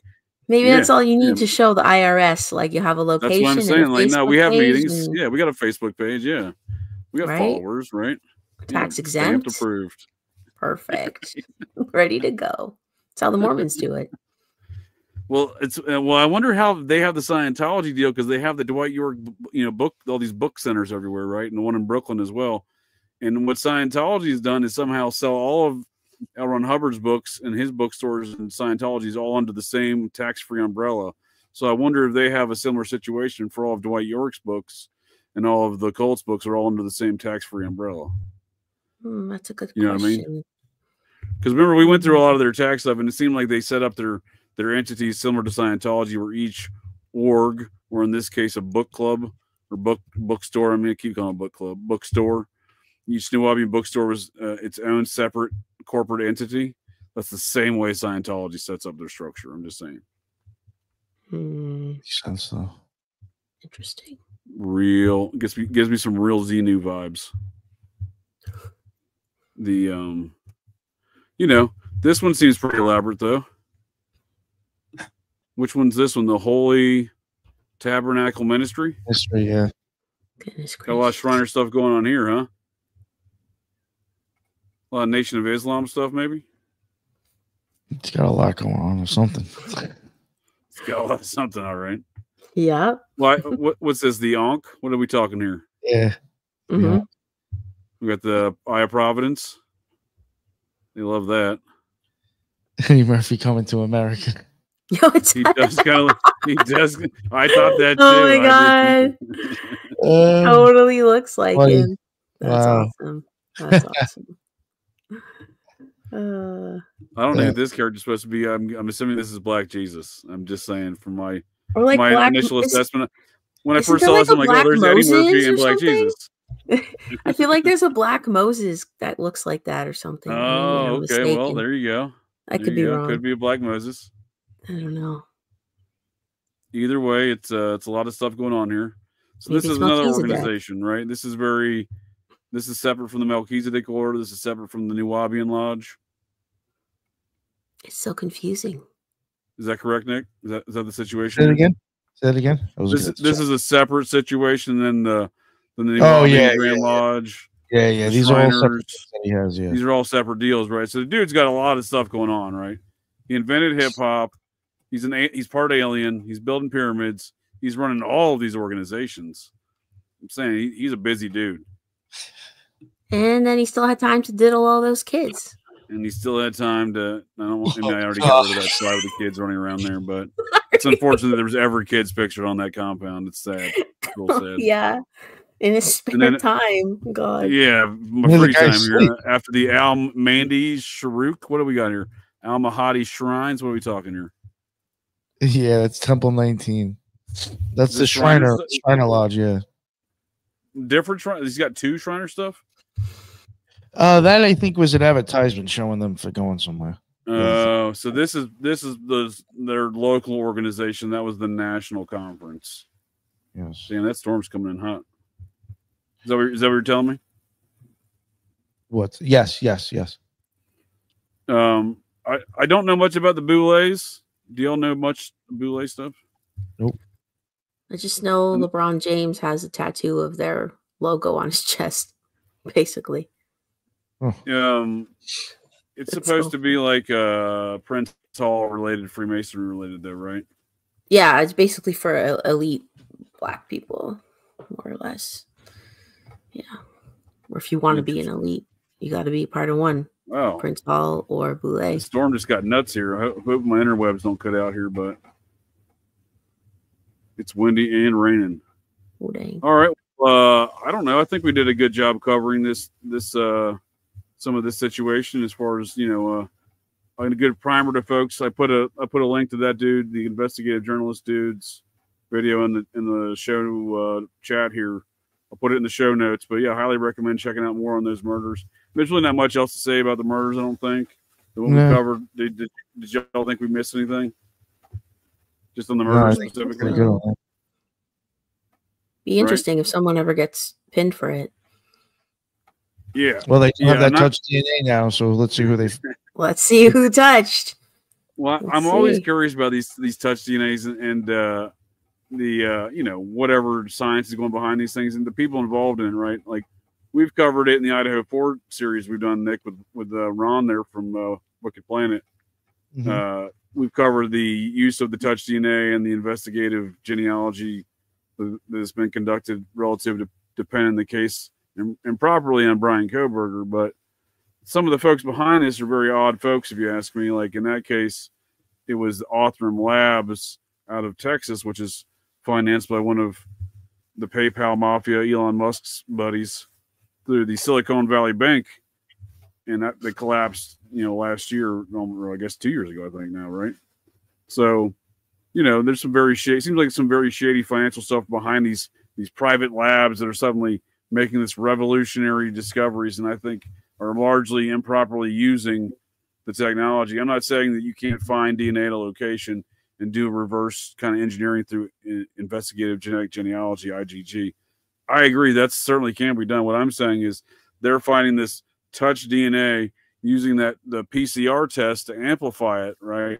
Maybe that's all you need to show the IRS. Like you have a location. That's what I'm saying. Like, no, we have meetings. Yeah, we got a Facebook page. Yeah, we got followers, right? Tax exempt. Approved. Perfect. Ready to go. That's how the Mormons do it. Well, I wonder how they have the Scientology deal, because they have the Dwight York, book, all these book centers everywhere, right? And the one in Brooklyn as well. And what Scientology has done is somehow sell all of L. Ron Hubbard's books and his bookstores and Scientology's all under the same tax-free umbrella. So I wonder if they have a similar situation for all of Dwight York's books, and all of the cult's books are all under the same tax-free umbrella. That's a good question. You know what I mean? Because remember, we went through a lot of their tax stuff, and it seemed like they set up their entities similar to Scientology, where each org, or in this case, a book club or bookstore. I mean, I keep calling it book club, bookstore. Each New Wabian bookstore was its own separate corporate entity. That's the same way Scientology sets up their structure. I'm just saying. Makes sense, though. Interesting. Real gives me some real Xenu vibes. The this one seems pretty elaborate though. Which one's this one? The Holy Tabernacle Ministry? Ministry, yeah. Got a lot of Shriner stuff going on here, huh? A lot of Nation of Islam stuff, maybe? It's got a lot going on or something. It's got a lot of something, all right. Yeah. What's this? The Ankh? What are we talking here? Yeah. Mm-hmm. We got the Eye of Providence. They love that. Eddie Murphy coming to America. Yo, he does kind of. He does. I thought that too. Oh my God! Totally looks like him. That's awesome. That's awesome. I don't know who this character is supposed to be. I'm assuming this is Black Jesus. I'm just saying from my initial assessment. When I first saw this, I'm like, oh, there's Eddie Murphy and Black Jesus. I feel like there's a Black Moses that looks like that or something. Oh, okay. Well, there you go. I could be wrong. Could be a Black Moses. I don't know. Either way, it's a lot of stuff going on here. So maybe this is another organization, right? This is separate from the Melchizedek Order. This is separate from the New Wabian Lodge. It's so confusing. Is that correct, Nick? Is that the situation? Say it again. This is a separate situation than the New Wabian Grand Lodge. Yeah. These are all separate that he has. Yeah. These are all separate deals, right? So the dude's got a lot of stuff going on, right? He invented hip hop. He's part alien. He's building pyramids. He's running all of these organizations. I'm saying he's a busy dude. And then he still had time to diddle all those kids. And he still had time to. I already got rid of that slide with the kids running around there, but it's unfortunate that there was ever kids pictured on that compound. It's sad. Real sad. Yeah. In his spare time. God. Yeah, my free time here. After the Al-Mandi Sharuk, what do we got here? Al-Mahdi Shrines. What are we talking here? Yeah, that's Temple 19. That's the Shriner Lodge, yeah. Different Shriner? He's got two Shriner stuff? That I think was an advertisement showing them for going somewhere. Oh, so this is their local organization. That was the national conference. Yes. Damn, that storm's coming in hot. Is that what you're telling me? What? Yes. I don't know much about the Boulets. Do y'all know much Boulay stuff? Nope. I just know LeBron James has a tattoo of their logo on his chest, basically. It's supposed to be like Prince Hall related, Freemasonry related, though, right? Yeah, it's basically for elite Black people, more or less. Yeah, or if you want to be an elite, you got to be part of one. Wow. Prince Hall or Boulay. The storm just got nuts here. I hope my interwebs don't cut out here, but it's windy and raining. Oh, dang. All right. I don't know. I think we did a good job covering this some of this situation as far as, you know, a good primer to folks. I put a link to that dude, the investigative journalist dude's video in the show chat here. I'll put it in the show notes. But yeah, I highly recommend checking out more on those murders. There's really not much else to say about the murders, I don't think. The one we covered. Did y'all think we missed anything? Just on the murders specifically? Be interesting if someone ever gets pinned for it. Yeah. Well, they have that touch DNA now, so let's see who they. Let's see who touched. Well, I'm always curious about these touch DNAs and the you know, whatever science is going behind these things and the people involved in it, right? Like we've covered it in the Idaho 4 series we've done, Nick, with Ron there from Wicked Planet. We've covered the use of the touch DNA and the investigative genealogy that has been conducted relative to Penn in the case and properly on Brian Kohberger. But some of the folks behind this are very odd folks, if you ask me. Like in that case, it was Othram Labs out of Texas, which is financed by one of the PayPal mafia, Elon Musk's buddies, through the Silicon Valley Bank. And that they collapsed, you know, last year, or I guess 2 years ago, I think now, right? So, you know, there's some very shady, seems like some very shady financial stuff behind these private labs that are suddenly making this revolutionary discoveries, and I think are largely improperly using the technology. I'm not saying that you can't find DNA at a location and do reverse kind of engineering through investigative genetic genealogy, IgG. I agree that certainly can be done. What I'm saying is they're finding this touch DNA using the PCR test to amplify it, right?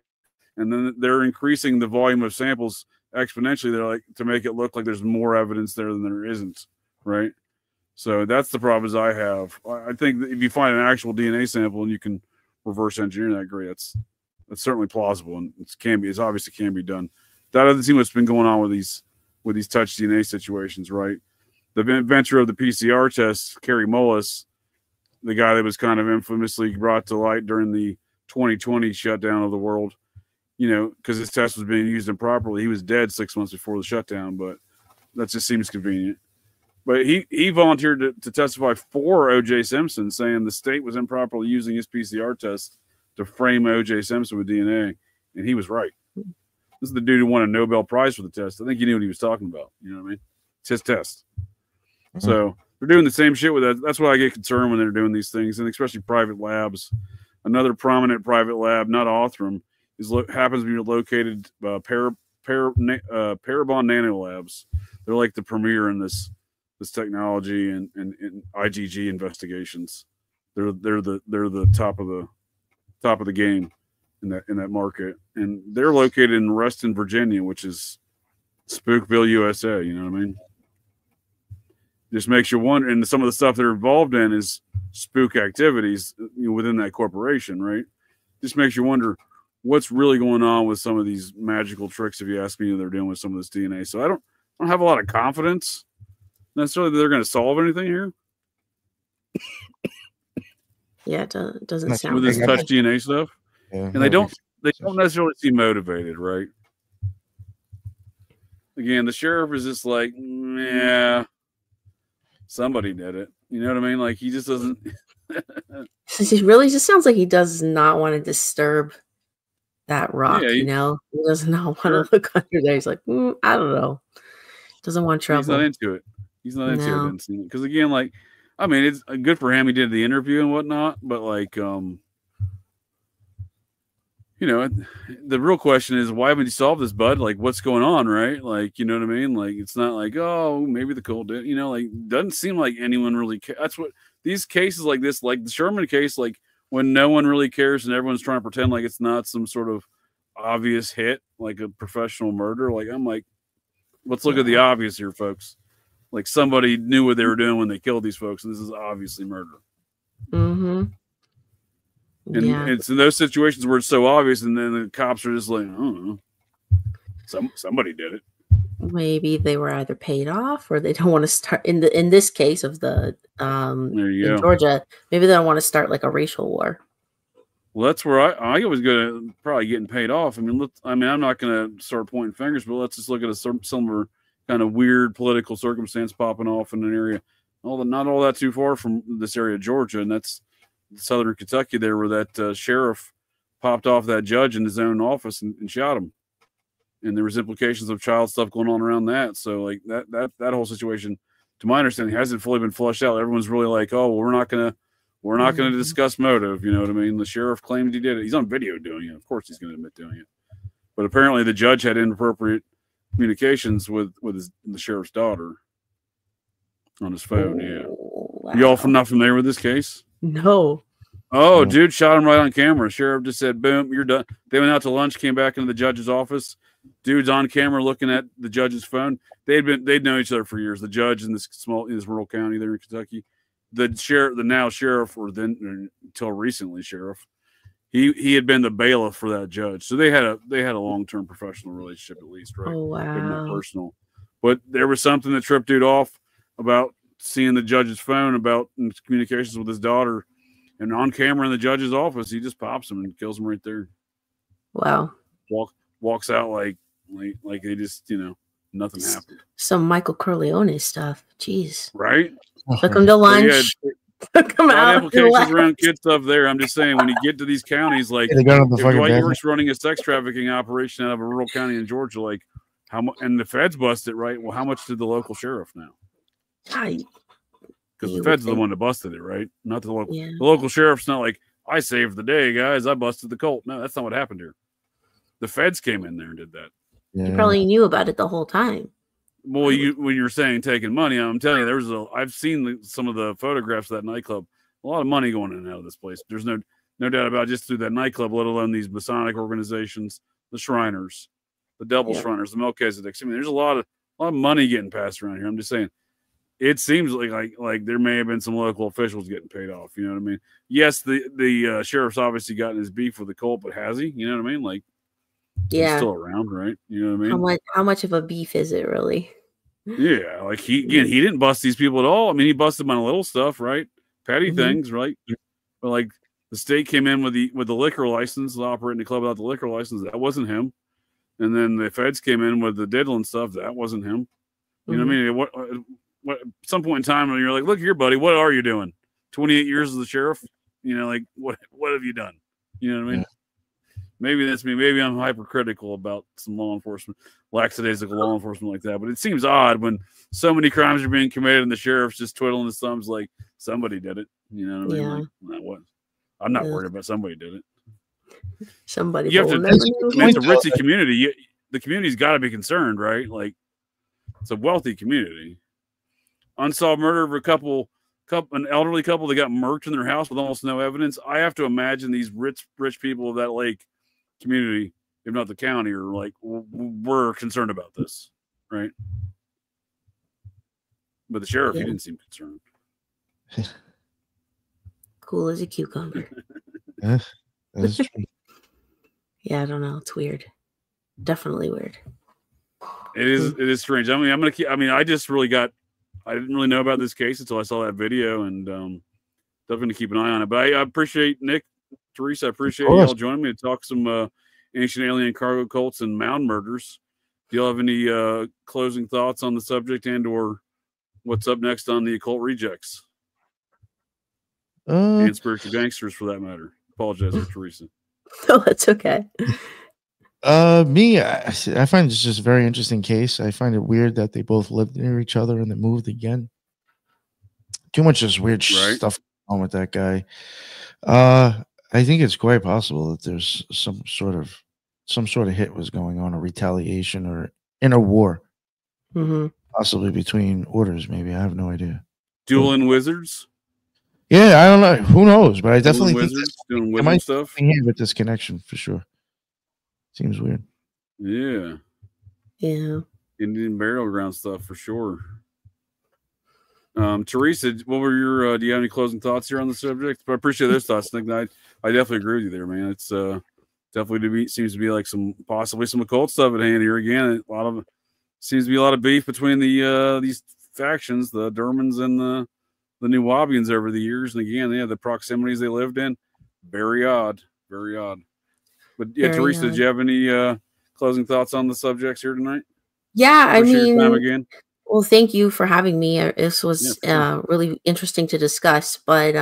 And then they're increasing the volume of samples exponentially. They're like to make it look like there's more evidence there than there isn't, right? So that's the problem I have. I think that if you find an actual DNA sample and you can reverse engineer that, great. That's certainly plausible and it obviously can be done. That doesn't seem what's been going on with these touch DNA situations, right? The inventor of the PCR test, Kerry Mullis, the guy that was kind of infamously brought to light during the 2020 shutdown of the world, you know, because his test was being used improperly. He was dead 6 months before the shutdown, but that just seems convenient. But he volunteered to testify for O.J. Simpson, saying the state was improperly using his PCR test to frame O.J. Simpson with DNA, and he was right. This is the dude who won a Nobel Prize for the test. I think he knew what he was talking about. You know what I mean? It's his test. So they're doing the same shit with that. That's why I get concerned when they're doing these things, and especially private labs. Another prominent private lab, not Othram, happens to be located Parabon Nano Labs. They're like the premier in this technology and IgG investigations. They're the top of the game in that market, and they're located in Reston, Virginia, which is Spookville, USA. You know what I mean? Just makes you wonder, and some of the stuff they're involved in is spook activities, you know, within that corporation, right? Just makes you wonder what's really going on with some of these magical tricks, if you ask me, they're doing with some of this DNA. So I don't have a lot of confidence necessarily that they're going to solve anything here. Yeah, it doesn't sound with this touch DNA stuff. Yeah, and they don't necessarily seem motivated, right? Again, the sheriff is just like, yeah, somebody did it. You know what I mean? Like he just doesn't. He really just sounds like he does not want to disturb that rock. Yeah, you know, he does not want to look under there. He's like, I don't know. Doesn't want trouble. He's not into it. He's not into it. Because again, like, I mean, it's good for him. He did the interview and whatnot, but like, you know, the real question is, why haven't you solved this, bud? Like, what's going on, right? Like, you know what I mean? Like, it's not like, oh, maybe the cold did, you know, like, doesn't seem like anyone really cares. That's what these cases like this, like the Sherman case, like when no one really cares and everyone's trying to pretend like it's not some sort of obvious hit, like a professional murder. Like, I'm like, let's look at the obvious here, folks. Like somebody knew what they were doing when they killed these folks, and this is obviously murder. Mm-hmm. And it's in those situations where it's so obvious, and then the cops are just like, I don't know, somebody did it. Maybe they were either paid off, or they don't want to start in this case of the in Georgia. Maybe they don't want to start like a racial war. Well, that's where I was going to probably getting paid off. I mean, I'm not going to start pointing fingers, but let's just look at a similar kind of weird political circumstance popping off in an area, not all that too far from this area of Georgia, and that's southern Kentucky there, where that sheriff popped off that judge in his own office and shot him. And there was implications of child stuff going on around that. So like that whole situation, to my understanding, hasn't fully been flushed out. Everyone's really like, oh, well, we're not gonna discuss motive. You know what I mean? The sheriff claimed he did it. He's on video doing it. Of course he's gonna admit doing it. But apparently the judge had inappropriate communications with the sheriff's daughter on his phone. Wow. You all not familiar with this case? No. Oh, dude shot him right on camera. Sheriff just said, boom, you're done. They went out to lunch, came back into the judge's office. Dude's on camera looking at the judge's phone. They'd known each other for years. The judge in this rural county there in Kentucky, the now sheriff, or then until recently sheriff, he had been the bailiff for that judge. So they had a long-term professional relationship, at least, right? Oh, wow. Not personal. But there was something that tripped dude off about seeing the judge's phone about communications with his daughter, and on camera in the judge's office, he just pops him and kills him right there. Wow. Walks out like they just, nothing happened. Some Michael Corleone stuff. Jeez. Right? Took him to lunch. Took him out. Applications around kid stuff there. I'm just saying, when you get to these counties, like if Dwight York's running a sex trafficking operation out of a rural county in Georgia, like how much, and the feds bust it, right? Well, how much did the local sheriff know? Because the feds are the one that busted it, right? Not the local. Yeah. The local sheriff's not like, I saved the day, guys. I busted the cult. No, that's not what happened here. The feds came in there and did that. Yeah. You probably knew about it the whole time. Well, when you're saying taking money, I'm telling you, I've seen some of the photographs of that nightclub. A lot of money going in and out of this place. There's no doubt about it, just through that nightclub, let alone these Masonic organizations, the Shriners, the Devil Shriners, the Melchizedeks. I mean, there's a lot of money getting passed around here. I'm just saying, it seems like there may have been some local officials getting paid off. You know what I mean? Yes, the sheriff's obviously gotten his beef with the cult, but has he? You know what I mean? Like, yeah, he's still around, right? You know what I mean? How much of a beef is it really? Yeah, like he didn't bust these people at all. I mean, he busted them on little stuff, right? Petty things, right? But like the state came in with the liquor license, operating the club without the liquor license. That wasn't him. And then the feds came in with the diddling stuff. That wasn't him. You know what I mean? What at some point in time when you're like, look here, buddy, what are you doing? 28 years as the sheriff? You know, like what have you done? You know what I mean? Yeah. Maybe that's me. Maybe I'm hypercritical about some law enforcement, lackadaisical law enforcement like that. But it seems odd when so many crimes are being committed and the sheriff's just twiddling his thumbs like somebody did it. You know what I mean? Like, I'm not worried about somebody did it. Somebody. You have to. It's a ritzy community. The community's got to be concerned, right? Like, it's a wealthy community. Unsolved murder of an elderly couple that got murked in their house with almost no evidence. I have to imagine these rich people of that lake community, if not the county, are like, we're concerned about this, right? But the sheriff, he didn't seem concerned. Cool as a cucumber. Yeah, that's true. Yeah, I don't know. It's weird. Definitely weird. It is strange. I mean, I didn't really know about this case until I saw that video, and definitely going to keep an eye on it. But I appreciate Nick, Theresa. I appreciate you all joining me to talk some ancient alien cargo cults and mound murders. Do you all have any closing thoughts on the subject and/or what's up next on the Occult Rejects and Spiritual Gangsters, for that matter? Apologize for Theresa. No, that's okay. I find this just a very interesting case. I find it weird that they both lived near each other and they moved again. Too much just weird stuff on with that guy. I think it's quite possible that there's some sort of hit was going on, a retaliation or in a war, possibly between orders. Maybe, I have no idea. Dueling wizards. Yeah, I don't know. Who knows? But I definitely think doing wizard stuff here with this connection for sure. Seems weird. Yeah. Yeah. Indian burial ground stuff for sure. Theresa, what were your? Do you have any closing thoughts here on the subject? But I appreciate those thoughts, Nick. I definitely agree with you there, man. It's definitely seems to be like possibly some occult stuff at hand here again. Seems to be a lot of beef between these factions, the Dermans and the New Wabians over the years. And again, yeah, the proximities they lived in, very odd, very odd. But yeah, very Theresa, did you have any closing thoughts on the subjects here tonight? Yeah, Appreciate I mean, your time again. Well, thank you for having me. This was really interesting to discuss. But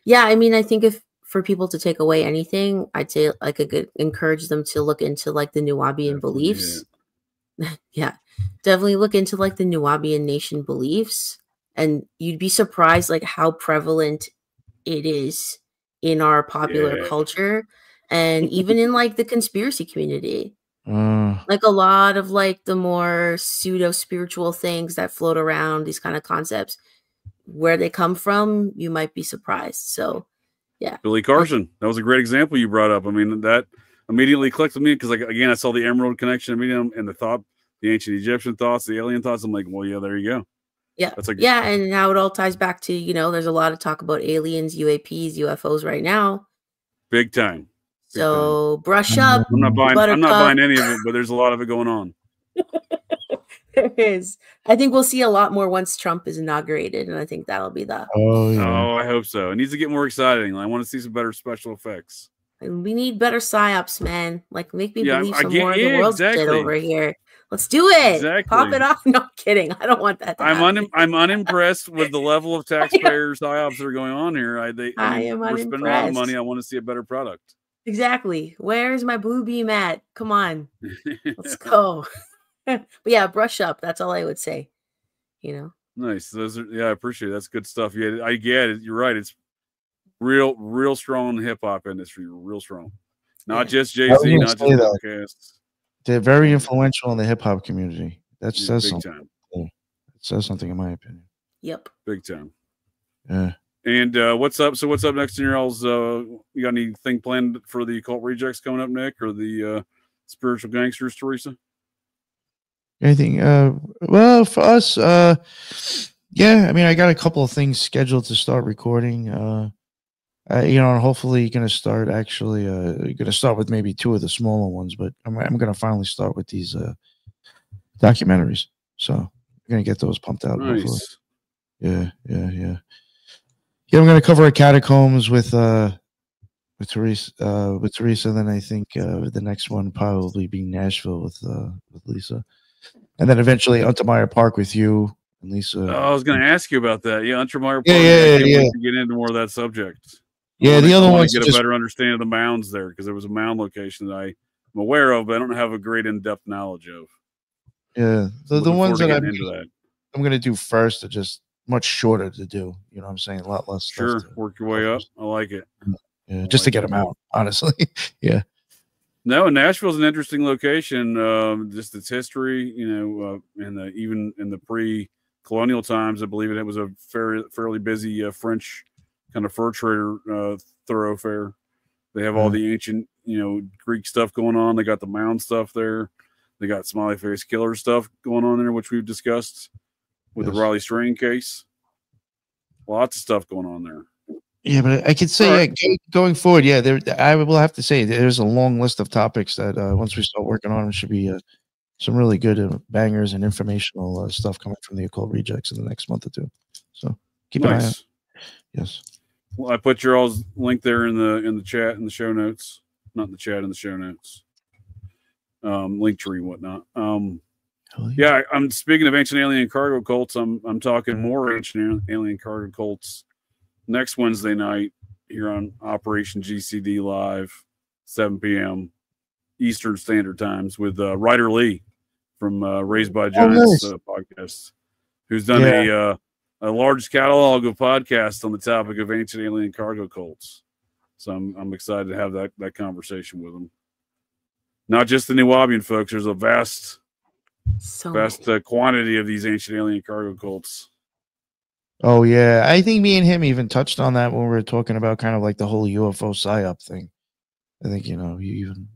yeah, I mean, I think if for people to take away anything, I'd say like encourage them to look into like the Nuwabian beliefs. Yeah, definitely look into like the Nuwabian nation beliefs, and you'd be surprised like how prevalent it is in our popular culture, and even in like the conspiracy community. Like a lot of like the more pseudo spiritual things that float around, these kind of concepts, where they come from, you might be surprised. So yeah, Billy Carson, that was a great example you brought up. I mean, that immediately clicked with me because, like, again, I saw the Emerald Connection immediately and the ancient Egyptian thoughts, the alien thoughts. I'm like, well, yeah, there you go. Yeah, that's and how it all ties back to, there's a lot of talk about aliens, UAPs, UFOs right now. Big time. So brush up. I'm not buying any of it, but there's a lot of it going on. There is. I think we'll see a lot more once Trump is inaugurated, and I think that'll be the. Oh, I hope so. It needs to get more exciting. I want to see some better special effects. We need better psyops, man. Like, make me believe some more of the world shit over here. Let's do it. Exactly. Pop it off. No, I'm kidding. I don't want that to happen. I'm unimpressed with the level of taxpayer psyops that are going on here. We're spending a lot of money. I want to see a better product. Exactly. Where's my blue beam at? Come on. Let's go. But yeah, brush up. That's all I would say. Nice. I appreciate it. That's good stuff. Yeah, I get it. You're right. It's real strong in the hip hop industry. Real strong. Not just Jay-Z, not just podcasts. They're very influential in the hip hop community. That says big something. Time. It says something, in my opinion. Yep. Big time. Yeah. And what's up? So what's up next in your all's? You got anything planned for the Occult Rejects coming up, Nick, or the Spiritual Gangsters, Theresa? Anything? Well, for us, yeah. I mean, I got a couple of things scheduled to start recording. And hopefully, going to start with maybe 2 of the smaller ones, but I'm going to finally start with these documentaries. So I'm going to get those pumped out. Nice. Hopefully. Yeah. I'm going to cover Catacombs with Theresa. Then I think the next one probably be Nashville with Lisa, and then eventually Untermeyer Park with you and Lisa. Oh, I was going to ask you about that. Yeah, Untermeyer Park. Yeah. To get into more of that subject. Yeah, the other ones get a better understanding of the mounds there, because there was a mound location that I'm aware of, but I don't have a great in-depth knowledge of. Yeah, the ones that I'm going to do first are just much shorter to do. You know what I'm saying? A lot less. Sure, work your way up. I like it. Yeah, just to get them out, honestly. Yeah. No, Nashville's an interesting location. Just its history, even in the pre-colonial times, I believe it was a fairly busy French kind of fur trader thoroughfare. They have all the ancient, Greek stuff going on. They got the mound stuff there. They got smiley face killer stuff going on there, which we've discussed with the Raleigh Strain case. Lots of stuff going on there. Yeah, but I could say going forward, I will have to say there's a long list of topics that once we start working on, it should be some really good bangers and informational stuff coming from the Occult Rejects in the next month or 2. So keep an eye out. Yes. Well, I put your all's link there in the chat, in the show notes. Not in the chat, in the show notes. Link tree and whatnot. Yeah, I'm speaking of ancient alien cargo cults. I'm talking more ancient alien cargo cults next Wednesday night here on Operation GCD Live, 7 p.m. Eastern Standard Times with Ryder Lee from Raised by Giants podcast, who's done a large catalog of podcasts on the topic of ancient alien cargo cults. So I'm excited to have that conversation with them. Not just the Nuwabian folks. There's a vast quantity of these ancient alien cargo cults. Oh yeah, I think me and him even touched on that when we were talking about kind of like the whole UFO psyop thing. I think you even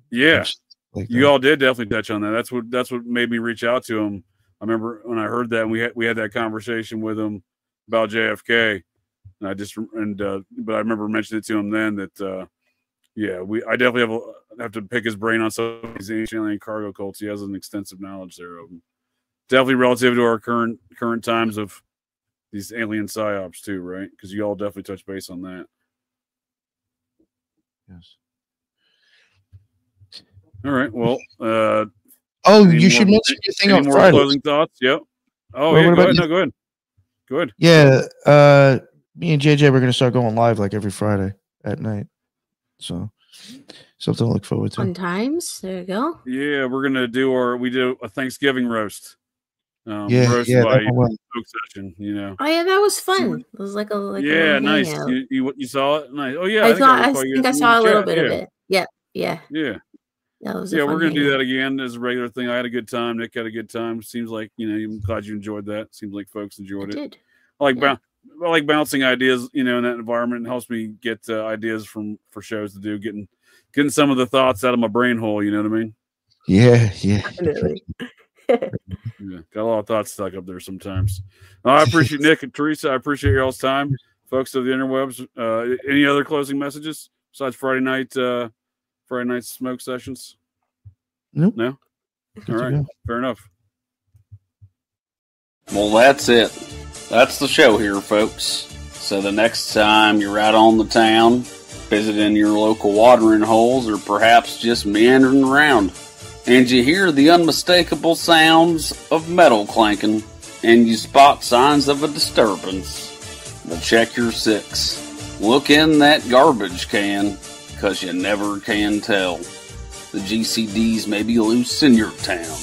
you all did definitely touch on that. That's what made me reach out to him. I remember when I heard that, and we had that conversation with him about JFK. And but I remember mentioning it to him then that, I definitely have to pick his brain on some of these ancient alien cargo cults. He has an extensive knowledge there of them. Definitely relative to our current times of these alien psyops too, right? Because you all definitely touch base on that. Yes. All right. Well, you should mention your thing on Friday. Closing thoughts? Yep. Oh, well, yeah. Go ahead. No, go ahead. Go ahead. Yeah. Me and JJ, we're going to start going live like every Friday at night. So something to look forward to. Fun times. There you go. Yeah, we're going to do a Thanksgiving roast. Roast yeah, by Smoke Session, you know. Oh yeah, that was fun. It was like a nice. hangout. You saw it? Nice. Oh yeah, I think I saw a little bit of it. Yeah. Yeah. That was we're gonna do that again as a regular thing. I had a good time. Nick had a good time. Seems like I'm glad you enjoyed that. Seems like folks enjoyed it. Did. I like bouncing ideas, in that environment. It helps me get ideas for shows to do. Getting some of the thoughts out of my brain hole. You know what I mean? Yeah. Definitely. Yeah, got a lot of thoughts stuck up there sometimes. I appreciate Nick and Theresa. I appreciate y'all's time, folks of the interwebs. Any other closing messages besides Friday night smoke sessions? Nope. No. All right. Fair enough. Well, that's it. That's the show here, folks. So the next time you're out on the town, visiting your local watering holes, or perhaps just meandering around, and you hear the unmistakable sounds of metal clanking, and you spot signs of a disturbance, well, check your six. Look in that garbage can, 'cause you never can tell. The GCDs may be loose in your town.